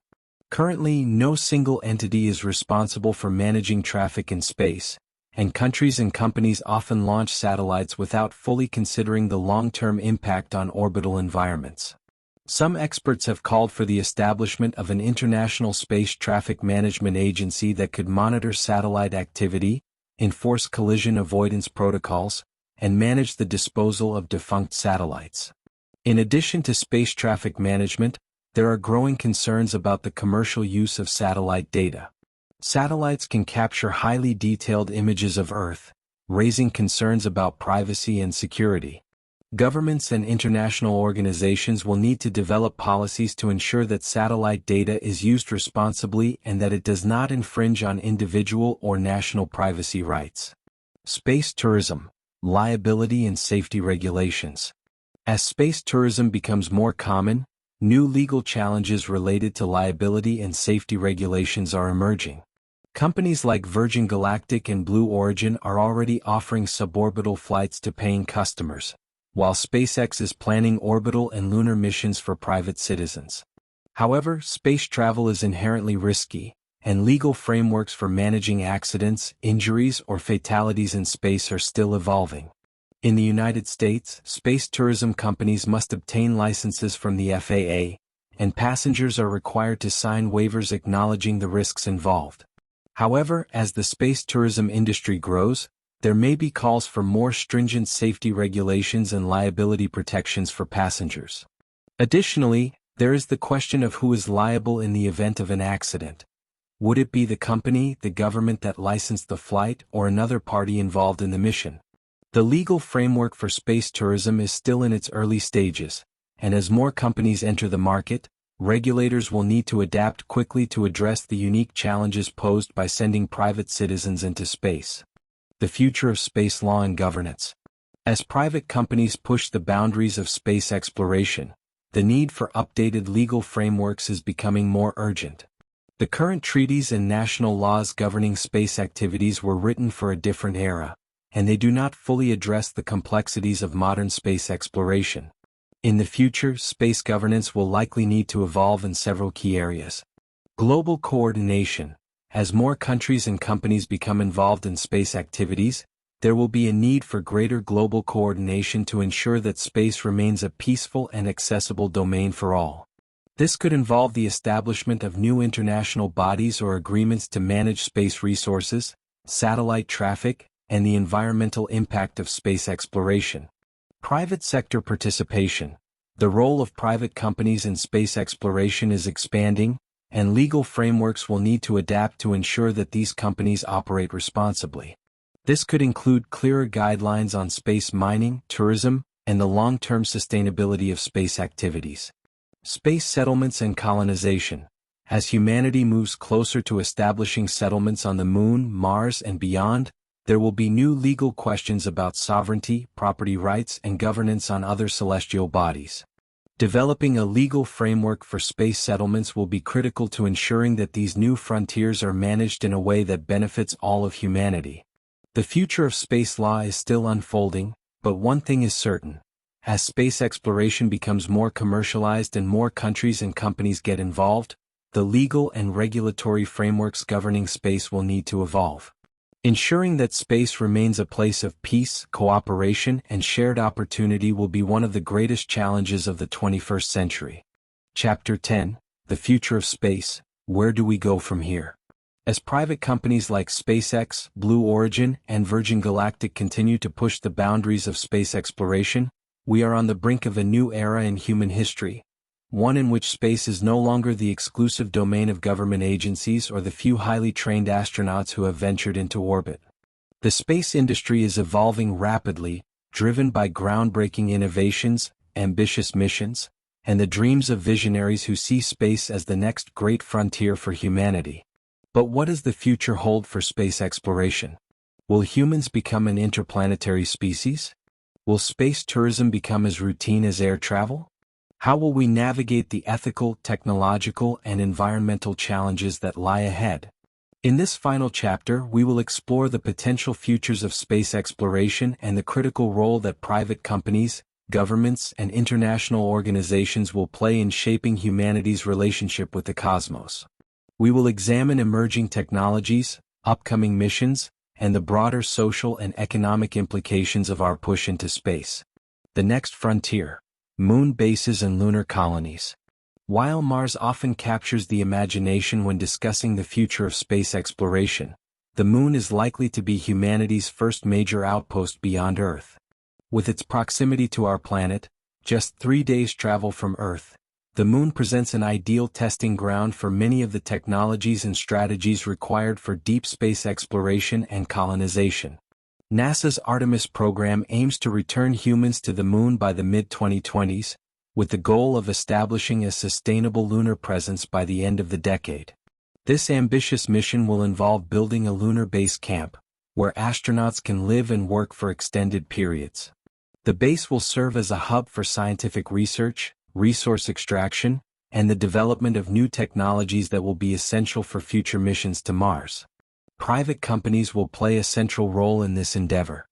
Currently, no single entity is responsible for managing traffic in space, and countries and companies often launch satellites without fully considering the long-term impact on orbital environments. Some experts have called for the establishment of an international space traffic management agency that could monitor satellite activity, enforce collision avoidance protocols, and manage the disposal of defunct satellites. In addition to space traffic management, there are growing concerns about the commercial use of satellite data. Satellites can capture highly detailed images of Earth, raising concerns about privacy and security. Governments and international organizations will need to develop policies to ensure that satellite data is used responsibly and that it does not infringe on individual or national privacy rights. Space tourism, liability and safety regulations. As space tourism becomes more common, new legal challenges related to liability and safety regulations are emerging. Companies like Virgin Galactic and Blue Origin are already offering suborbital flights to paying customers, while SpaceX is planning orbital and lunar missions for private citizens. However, space travel is inherently risky, and legal frameworks for managing accidents, injuries, or fatalities in space are still evolving. In the United States, space tourism companies must obtain licenses from the FAA, and passengers are required to sign waivers acknowledging the risks involved. However, as the space tourism industry grows, there may be calls for more stringent safety regulations and liability protections for passengers. Additionally, there is the question of who is liable in the event of an accident. Would it be the company, the government that licensed the flight, or another party involved in the mission? The legal framework for space tourism is still in its early stages, and as more companies enter the market, regulators will need to adapt quickly to address the unique challenges posed by sending private citizens into space. The future of space law and governance. As private companies push the boundaries of space exploration, the need for updated legal frameworks is becoming more urgent. The current treaties and national laws governing space activities were written for a different era, and they do not fully address the complexities of modern space exploration. In the future, space governance will likely need to evolve in several key areas. Global coordination. As more countries and companies become involved in space activities, there will be a need for greater global coordination to ensure that space remains a peaceful and accessible domain for all. This could involve the establishment of new international bodies or agreements to manage space resources, satellite traffic, and the environmental impact of space exploration. Private sector participation. The role of private companies in space exploration is expanding, and legal frameworks will need to adapt to ensure that these companies operate responsibly. This could include clearer guidelines on space mining, tourism, and the long-term sustainability of space activities. Space settlements and colonization. As humanity moves closer to establishing settlements on the Moon, Mars, and beyond, there will be new legal questions about sovereignty, property rights, and governance on other celestial bodies. Developing a legal framework for space settlements will be critical to ensuring that these new frontiers are managed in a way that benefits all of humanity. The future of space law is still unfolding, but one thing is certain. As space exploration becomes more commercialized and more countries and companies get involved, the legal and regulatory frameworks governing space will need to evolve. Ensuring that space remains a place of peace, cooperation, and shared opportunity will be one of the greatest challenges of the 21st century. Chapter 10: The Future of Space. Where do we go from here? As private companies like SpaceX, Blue Origin, and Virgin Galactic continue to push the boundaries of space exploration, we are on the brink of a new era in human history, one in which space is no longer the exclusive domain of government agencies or the few highly trained astronauts who have ventured into orbit. The space industry is evolving rapidly, driven by groundbreaking innovations, ambitious missions, and the dreams of visionaries who see space as the next great frontier for humanity. But what does the future hold for space exploration? Will humans become an interplanetary species? Will space tourism become as routine as air travel? How will we navigate the ethical, technological, and environmental challenges that lie ahead? In this final chapter, we will explore the potential futures of space exploration and the critical role that private companies, governments, and international organizations will play in shaping humanity's relationship with the cosmos. We will examine emerging technologies, upcoming missions, and the broader social and economic implications of our push into space. The next frontier: moon bases and lunar colonies. While Mars often captures the imagination when discussing the future of space exploration, the moon is likely to be humanity's first major outpost beyond Earth. With its proximity to our planet, just 3 days' travel from Earth, the moon presents an ideal testing ground for many of the technologies and strategies required for deep space exploration and colonization. NASA's Artemis program aims to return humans to the moon by the mid-2020s, with the goal of establishing a sustainable lunar presence by the end of the decade. This ambitious mission will involve building a lunar base camp, where astronauts can live and work for extended periods. The base will serve as a hub for scientific research, resource extraction, and the development of new technologies that will be essential for future missions to Mars. Private companies will play a central role in this endeavor.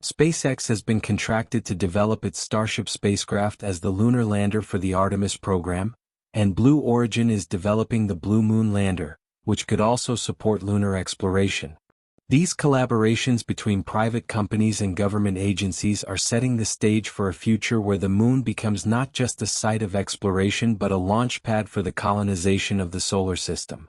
SpaceX has been contracted to develop its Starship spacecraft as the lunar lander for the Artemis program, and Blue Origin is developing the Blue Moon lander, which could also support lunar exploration. These collaborations between private companies and government agencies are setting the stage for a future where the moon becomes not just a site of exploration but a launchpad for the colonization of the solar system.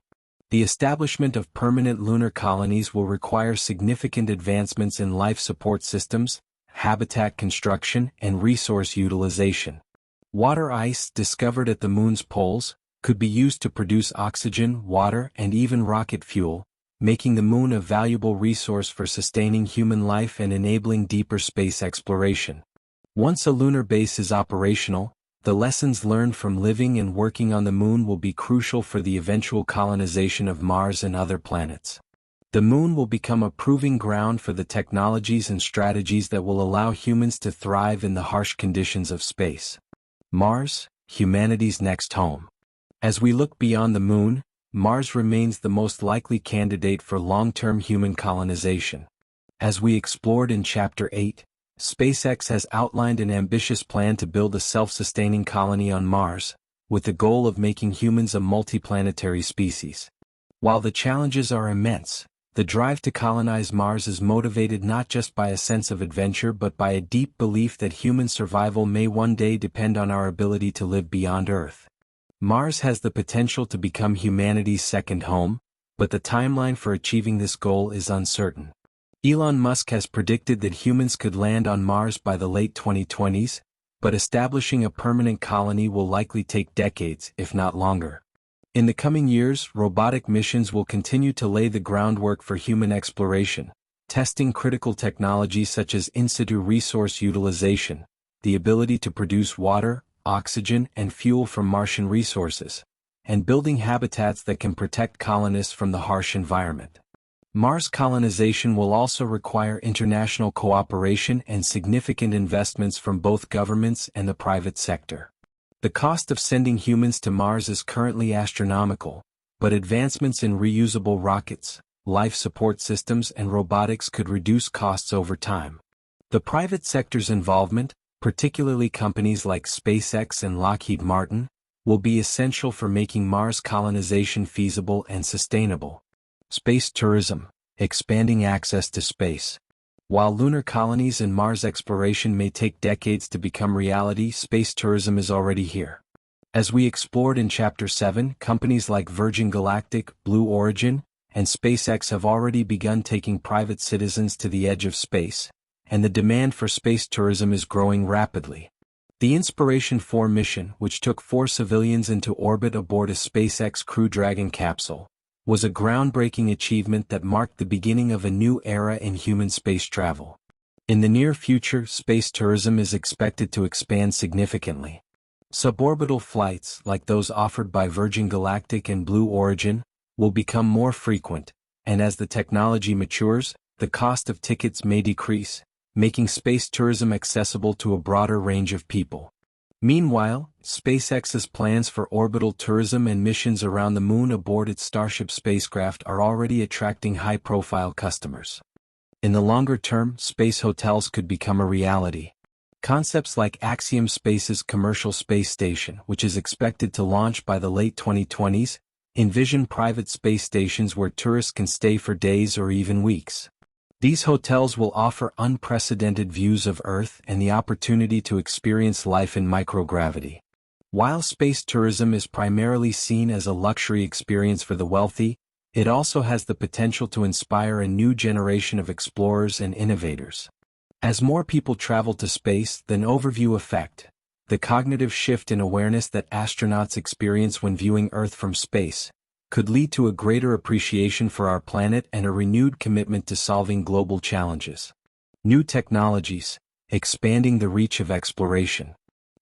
The establishment of permanent lunar colonies will require significant advancements in life support systems, habitat construction, and resource utilization. Water ice discovered at the moon's poles could be used to produce oxygen, water, and even rocket fuel, making the moon a valuable resource for sustaining human life and enabling deeper space exploration. Once a lunar base is operational, the lessons learned from living and working on the moon will be crucial for the eventual colonization of Mars and other planets. The moon will become a proving ground for the technologies and strategies that will allow humans to thrive in the harsh conditions of space. Mars, humanity's next home. As we look beyond the moon, Mars remains the most likely candidate for long-term human colonization. As we explored in Chapter 8, SpaceX has outlined an ambitious plan to build a self-sustaining colony on Mars, with the goal of making humans a multiplanetary species. While the challenges are immense, the drive to colonize Mars is motivated not just by a sense of adventure but by a deep belief that human survival may one day depend on our ability to live beyond Earth. Mars has the potential to become humanity's second home, but the timeline for achieving this goal is uncertain. Elon Musk has predicted that humans could land on Mars by the late 2020s, but establishing a permanent colony will likely take decades, if not longer. In the coming years, robotic missions will continue to lay the groundwork for human exploration, testing critical technologies such as in-situ resource utilization, the ability to produce water, oxygen, and fuel from Martian resources, and building habitats that can protect colonists from the harsh environment. Mars colonization will also require international cooperation and significant investments from both governments and the private sector. The cost of sending humans to Mars is currently astronomical, but advancements in reusable rockets, life support systems, and robotics could reduce costs over time. The private sector's involvement, particularly companies like SpaceX and Lockheed Martin, will be essential for making Mars colonization feasible and sustainable. Space tourism. expanding access to space. While lunar colonies and Mars exploration may take decades to become reality, space tourism is already here. As we explored in Chapter 7, companies like Virgin Galactic, Blue Origin, and SpaceX have already begun taking private citizens to the edge of space, and the demand for space tourism is growing rapidly. The Inspiration 4 mission, which took 4 civilians into orbit aboard a SpaceX Crew Dragon capsule, was a groundbreaking achievement that marked the beginning of a new era in human space travel. In the near future, space tourism is expected to expand significantly. Suborbital flights, like those offered by Virgin Galactic and Blue Origin, will become more frequent, and as the technology matures, the cost of tickets may decrease, making space tourism accessible to a broader range of people. Meanwhile, SpaceX's plans for orbital tourism and missions around the Moon aboard its Starship spacecraft are already attracting high-profile customers. In the longer term, space hotels could become a reality. Concepts like Axiom Space's commercial space station, which is expected to launch by the late 2020s, envision private space stations where tourists can stay for days or even weeks. These hotels will offer unprecedented views of Earth and the opportunity to experience life in microgravity. While space tourism is primarily seen as a luxury experience for the wealthy, it also has the potential to inspire a new generation of explorers and innovators. As more people travel to space, the overview effect, the cognitive shift in awareness that astronauts experience when viewing Earth from space, could lead to a greater appreciation for our planet and a renewed commitment to solving global challenges. New technologies, expanding the reach of exploration.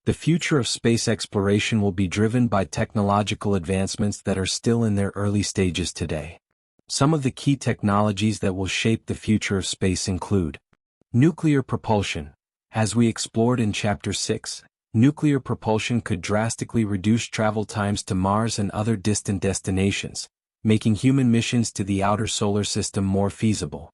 The future of space exploration will be driven by technological advancements that are still in their early stages today. Some of the key technologies that will shape the future of space include nuclear propulsion. As we explored in Chapter 6, nuclear propulsion could drastically reduce travel times to Mars and other distant destinations, making human missions to the outer solar system more feasible.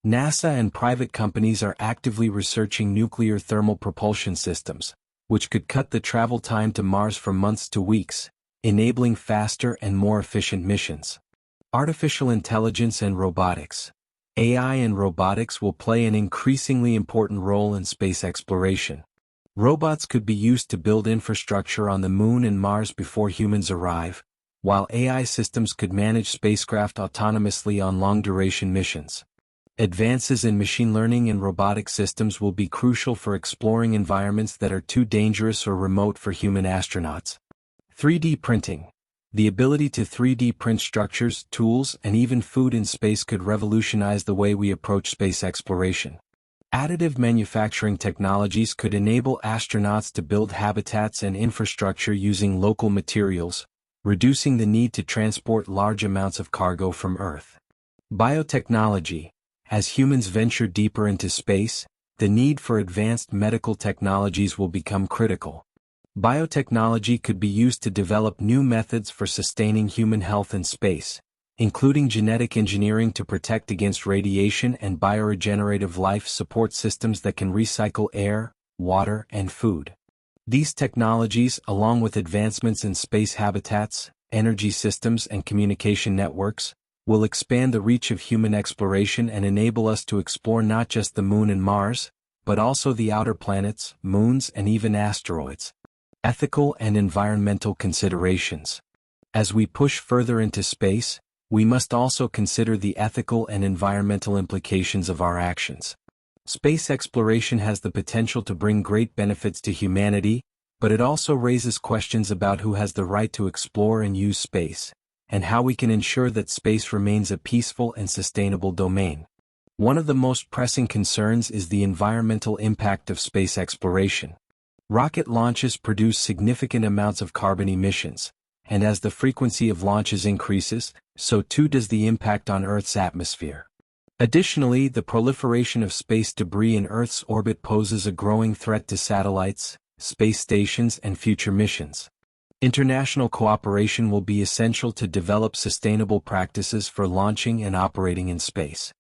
NASA and private companies are actively researching nuclear thermal propulsion systems, which could cut the travel time to Mars from months to weeks, enabling faster and more efficient missions. Artificial intelligence and robotics. AI and robotics will play an increasingly important role in space exploration. Robots could be used to build infrastructure on the Moon and Mars before humans arrive, while AI systems could manage spacecraft autonomously on long-duration missions. Advances in machine learning and robotic systems will be crucial for exploring environments that are too dangerous or remote for human astronauts. 3D printing. The ability to 3D print structures, tools, and even food in space could revolutionize the way we approach space exploration. Additive manufacturing technologies could enable astronauts to build habitats and infrastructure using local materials, reducing the need to transport large amounts of cargo from Earth. Biotechnology. As humans venture deeper into space, the need for advanced medical technologies will become critical. Biotechnology could be used to develop new methods for sustaining human health in space, including genetic engineering to protect against radiation and bioregenerative life support systems that can recycle air, water, and food. These technologies, along with advancements in space habitats, energy systems, and communication networks, will expand the reach of human exploration and enable us to explore not just the Moon and Mars, but also the outer planets, moons, and even asteroids. Ethical and environmental considerations. As we push further into space, we must also consider the ethical and environmental implications of our actions. Space exploration has the potential to bring great benefits to humanity, but it also raises questions about who has the right to explore and use space, and how we can ensure that space remains a peaceful and sustainable domain. One of the most pressing concerns is the environmental impact of space exploration. Rocket launches produce significant amounts of carbon emissions, and as the frequency of launches increases, so too does the impact on Earth's atmosphere. Additionally, the proliferation of space debris in Earth's orbit poses a growing threat to satellites, space stations, and future missions. International cooperation will be essential to develop sustainable practices for launching and operating in space.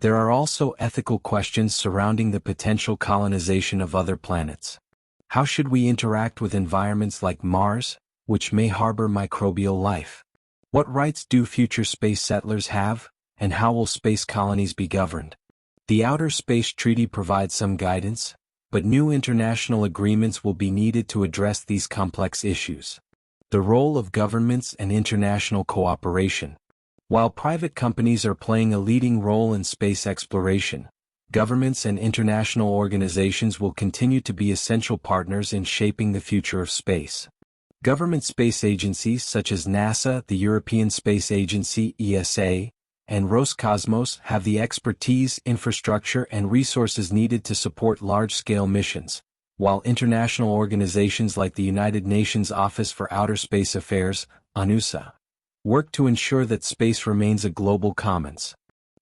There are also ethical questions surrounding the potential colonization of other planets. How should we interact with environments like Mars, which may harbor microbial life? What rights do future space settlers have, and how will space colonies be governed? The Outer Space Treaty provides some guidance, but new international agreements will be needed to address these complex issues. The role of governments and international cooperation. While private companies are playing a leading role in space exploration, governments and international organizations will continue to be essential partners in shaping the future of space. Government space agencies such as NASA, the European Space Agency (ESA), and Roscosmos have the expertise, infrastructure, and resources needed to support large-scale missions, while international organizations like the United Nations Office for Outer Space Affairs, UNOOSA, work to ensure that space remains a global commons.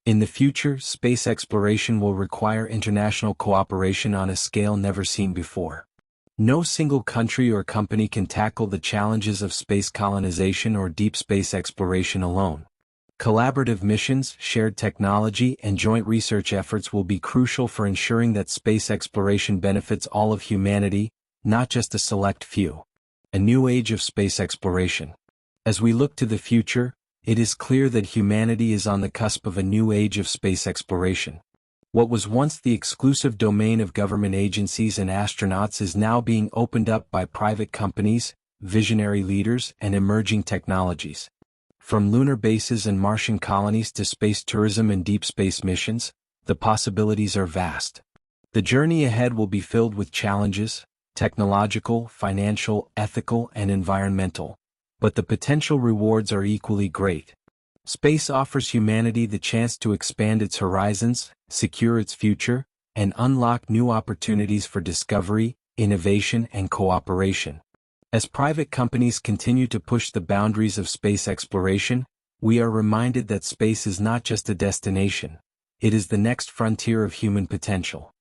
In the future, space exploration will require international cooperation on a scale never seen before. No single country or company can tackle the challenges of space colonization or deep space exploration alone. Collaborative missions, shared technology, and joint research efforts will be crucial for ensuring that space exploration benefits all of humanity, not just a select few. A new age of space exploration. As we look to the future, it is clear that humanity is on the cusp of a new age of space exploration. What was once the exclusive domain of government agencies and astronauts is now being opened up by private companies, visionary leaders, and emerging technologies. From lunar bases and Martian colonies to space tourism and deep space missions, the possibilities are vast. The journey ahead will be filled with challenges, technological, financial, ethical, and environmental, but the potential rewards are equally great. Space offers humanity the chance to expand its horizons, secure its future, and unlock new opportunities for discovery, innovation, and cooperation. As private companies continue to push the boundaries of space exploration, we are reminded that space is not just a destination, it is the next frontier of human potential.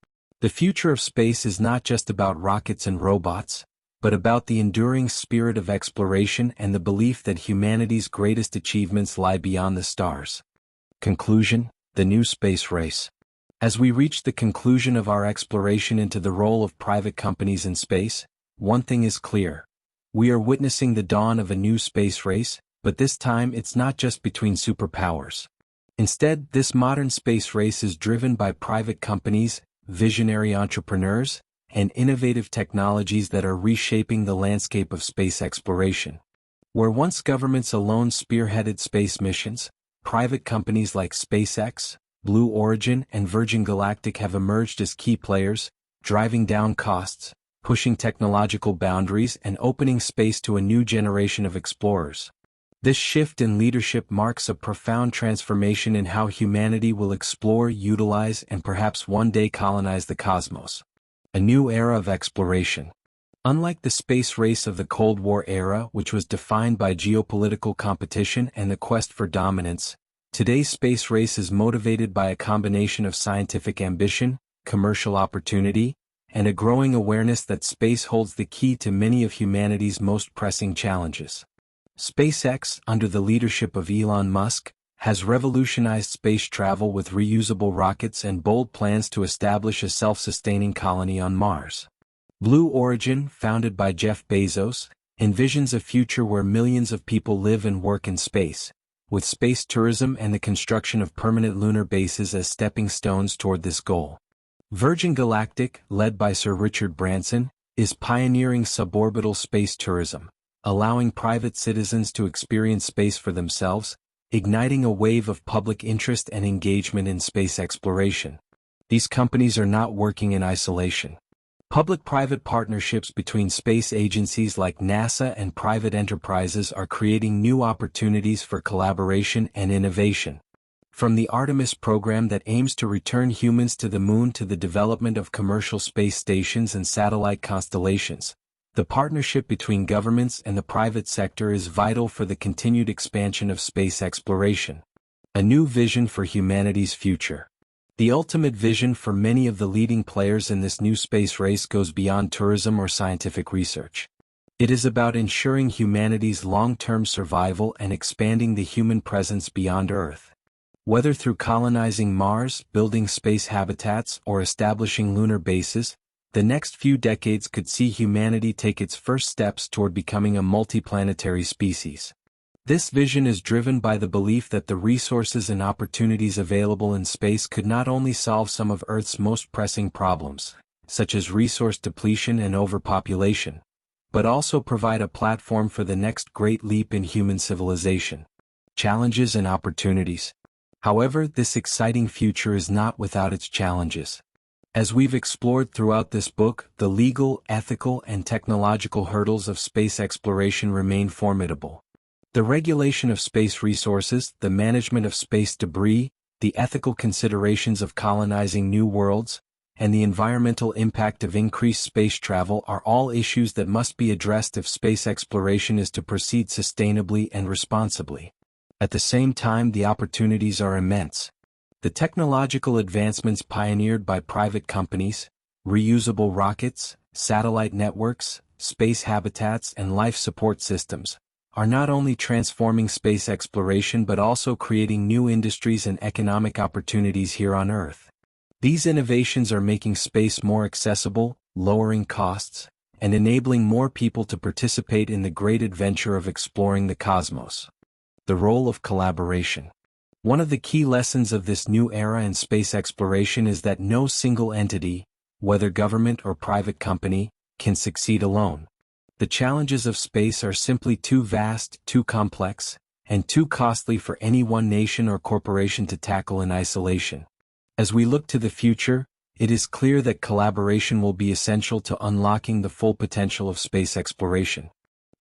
The future of space is not just about rockets and robots, but about the enduring spirit of exploration and the belief that humanity's greatest achievements lie beyond the stars. Conclusion: the new space race. As we reach the conclusion of our exploration into the role of private companies in space, one thing is clear. We are witnessing the dawn of a new space race, but this time it's not just between superpowers. Instead, this modern space race is driven by private companies, visionary entrepreneurs, and innovative technologies that are reshaping the landscape of space exploration. Where once governments alone spearheaded space missions, private companies like SpaceX, Blue Origin, and Virgin Galactic have emerged as key players, driving down costs, pushing technological boundaries, and opening space to a new generation of explorers. This shift in leadership marks a profound transformation in how humanity will explore, utilize, and perhaps one day colonize the cosmos. A new era of exploration. Unlike the space race of the Cold War era, which was defined by geopolitical competition and the quest for dominance, today's space race is motivated by a combination of scientific ambition, commercial opportunity, and a growing awareness that space holds the key to many of humanity's most pressing challenges. SpaceX, under the leadership of Elon Musk, has revolutionized space travel with reusable rockets and bold plans to establish a self-sustaining colony on Mars. Blue Origin, founded by Jeff Bezos, envisions a future where millions of people live and work in space, with space tourism and the construction of permanent lunar bases as stepping stones toward this goal. Virgin Galactic, led by Sir Richard Branson, is pioneering suborbital space tourism, allowing private citizens to experience space for themselves, igniting a wave of public interest and engagement in space exploration. These companies are not working in isolation. Public-private partnerships between space agencies like NASA and private enterprises are creating new opportunities for collaboration and innovation. From the Artemis program that aims to return humans to the moon to the development of commercial space stations and satellite constellations, the partnership between governments and the private sector is vital for the continued expansion of space exploration. A new vision for humanity's future. The ultimate vision for many of the leading players in this new space race goes beyond tourism or scientific research. It is about ensuring humanity's long-term survival and expanding the human presence beyond Earth. Whether through colonizing Mars, building space habitats, or establishing lunar bases, the next few decades could see humanity take its first steps toward becoming a multiplanetary species. This vision is driven by the belief that the resources and opportunities available in space could not only solve some of Earth's most pressing problems, such as resource depletion and overpopulation, but also provide a platform for the next great leap in human civilization. Challenges and opportunities. However, this exciting future is not without its challenges. As we've explored throughout this book, the legal, ethical, and technological hurdles of space exploration remain formidable. The regulation of space resources, the management of space debris, the ethical considerations of colonizing new worlds, and the environmental impact of increased space travel are all issues that must be addressed if space exploration is to proceed sustainably and responsibly. At the same time, the opportunities are immense. The technological advancements pioneered by private companies, reusable rockets, satellite networks, space habitats, and life support systems, are not only transforming space exploration but also creating new industries and economic opportunities here on Earth. These innovations are making space more accessible, lowering costs, and enabling more people to participate in the great adventure of exploring the cosmos. The role of collaboration. One of the key lessons of this new era in space exploration is that no single entity, whether government or private company, can succeed alone. The challenges of space are simply too vast, too complex, and too costly for any one nation or corporation to tackle in isolation. As we look to the future, it is clear that collaboration will be essential to unlocking the full potential of space exploration.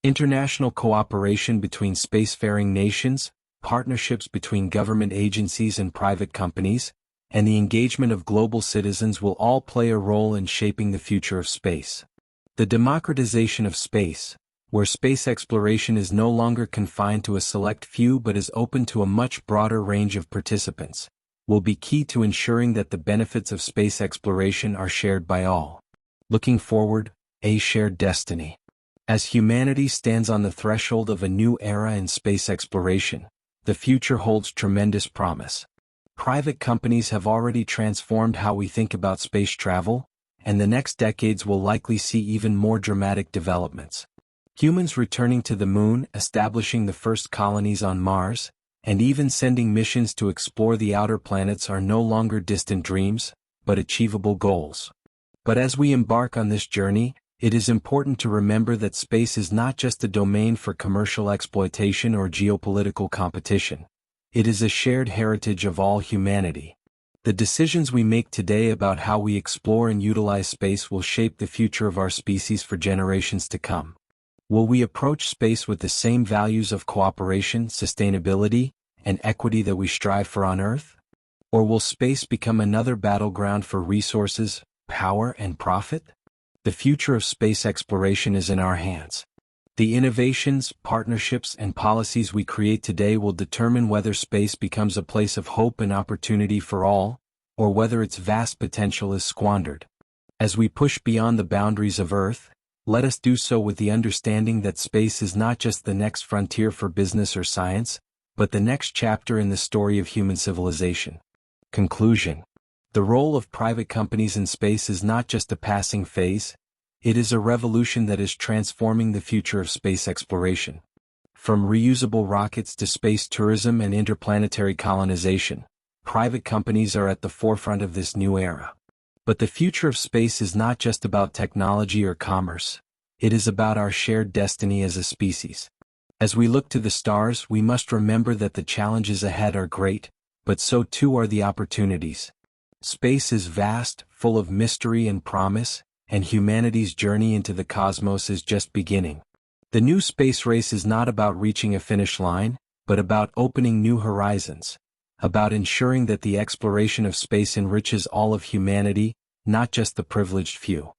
International cooperation between spacefaring nations, partnerships between government agencies and private companies, and the engagement of global citizens will all play a role in shaping the future of space. The democratization of space, where space exploration is no longer confined to a select few but is open to a much broader range of participants, will be key to ensuring that the benefits of space exploration are shared by all. Looking forward, a shared destiny. As humanity stands on the threshold of a new era in space exploration, the future holds tremendous promise. Private companies have already transformed how we think about space travel, and the next decades will likely see even more dramatic developments. Humans returning to the moon, establishing the first colonies on Mars, and even sending missions to explore the outer planets are no longer distant dreams, but achievable goals. But as we embark on this journey, it is important to remember that space is not just a domain for commercial exploitation or geopolitical competition. It is a shared heritage of all humanity. The decisions we make today about how we explore and utilize space will shape the future of our species for generations to come. Will we approach space with the same values of cooperation, sustainability, and equity that we strive for on Earth? Or will space become another battleground for resources, power, and profit? The future of space exploration is in our hands. The innovations, partnerships, and policies we create today will determine whether space becomes a place of hope and opportunity for all, or whether its vast potential is squandered. As we push beyond the boundaries of Earth, let us do so with the understanding that space is not just the next frontier for business or science, but the next chapter in the story of human civilization. Conclusion. The role of private companies in space is not just a passing phase. It is a revolution that is transforming the future of space exploration. From reusable rockets to space tourism and interplanetary colonization, private companies are at the forefront of this new era. But the future of space is not just about technology or commerce. It is about our shared destiny as a species. As we look to the stars, we must remember that the challenges ahead are great, but so too are the opportunities. Space is vast, full of mystery and promise, and humanity's journey into the cosmos is just beginning. The new space race is not about reaching a finish line, but about opening new horizons, about ensuring that the exploration of space enriches all of humanity, not just the privileged few.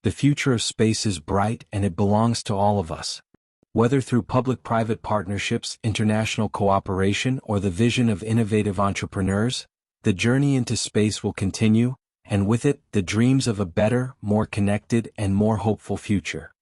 The future of space is bright and it belongs to all of us. Whether through public-private partnerships, international cooperation, or the vision of innovative entrepreneurs, the journey into space will continue, and with it, the dreams of a better, more connected, and more hopeful future.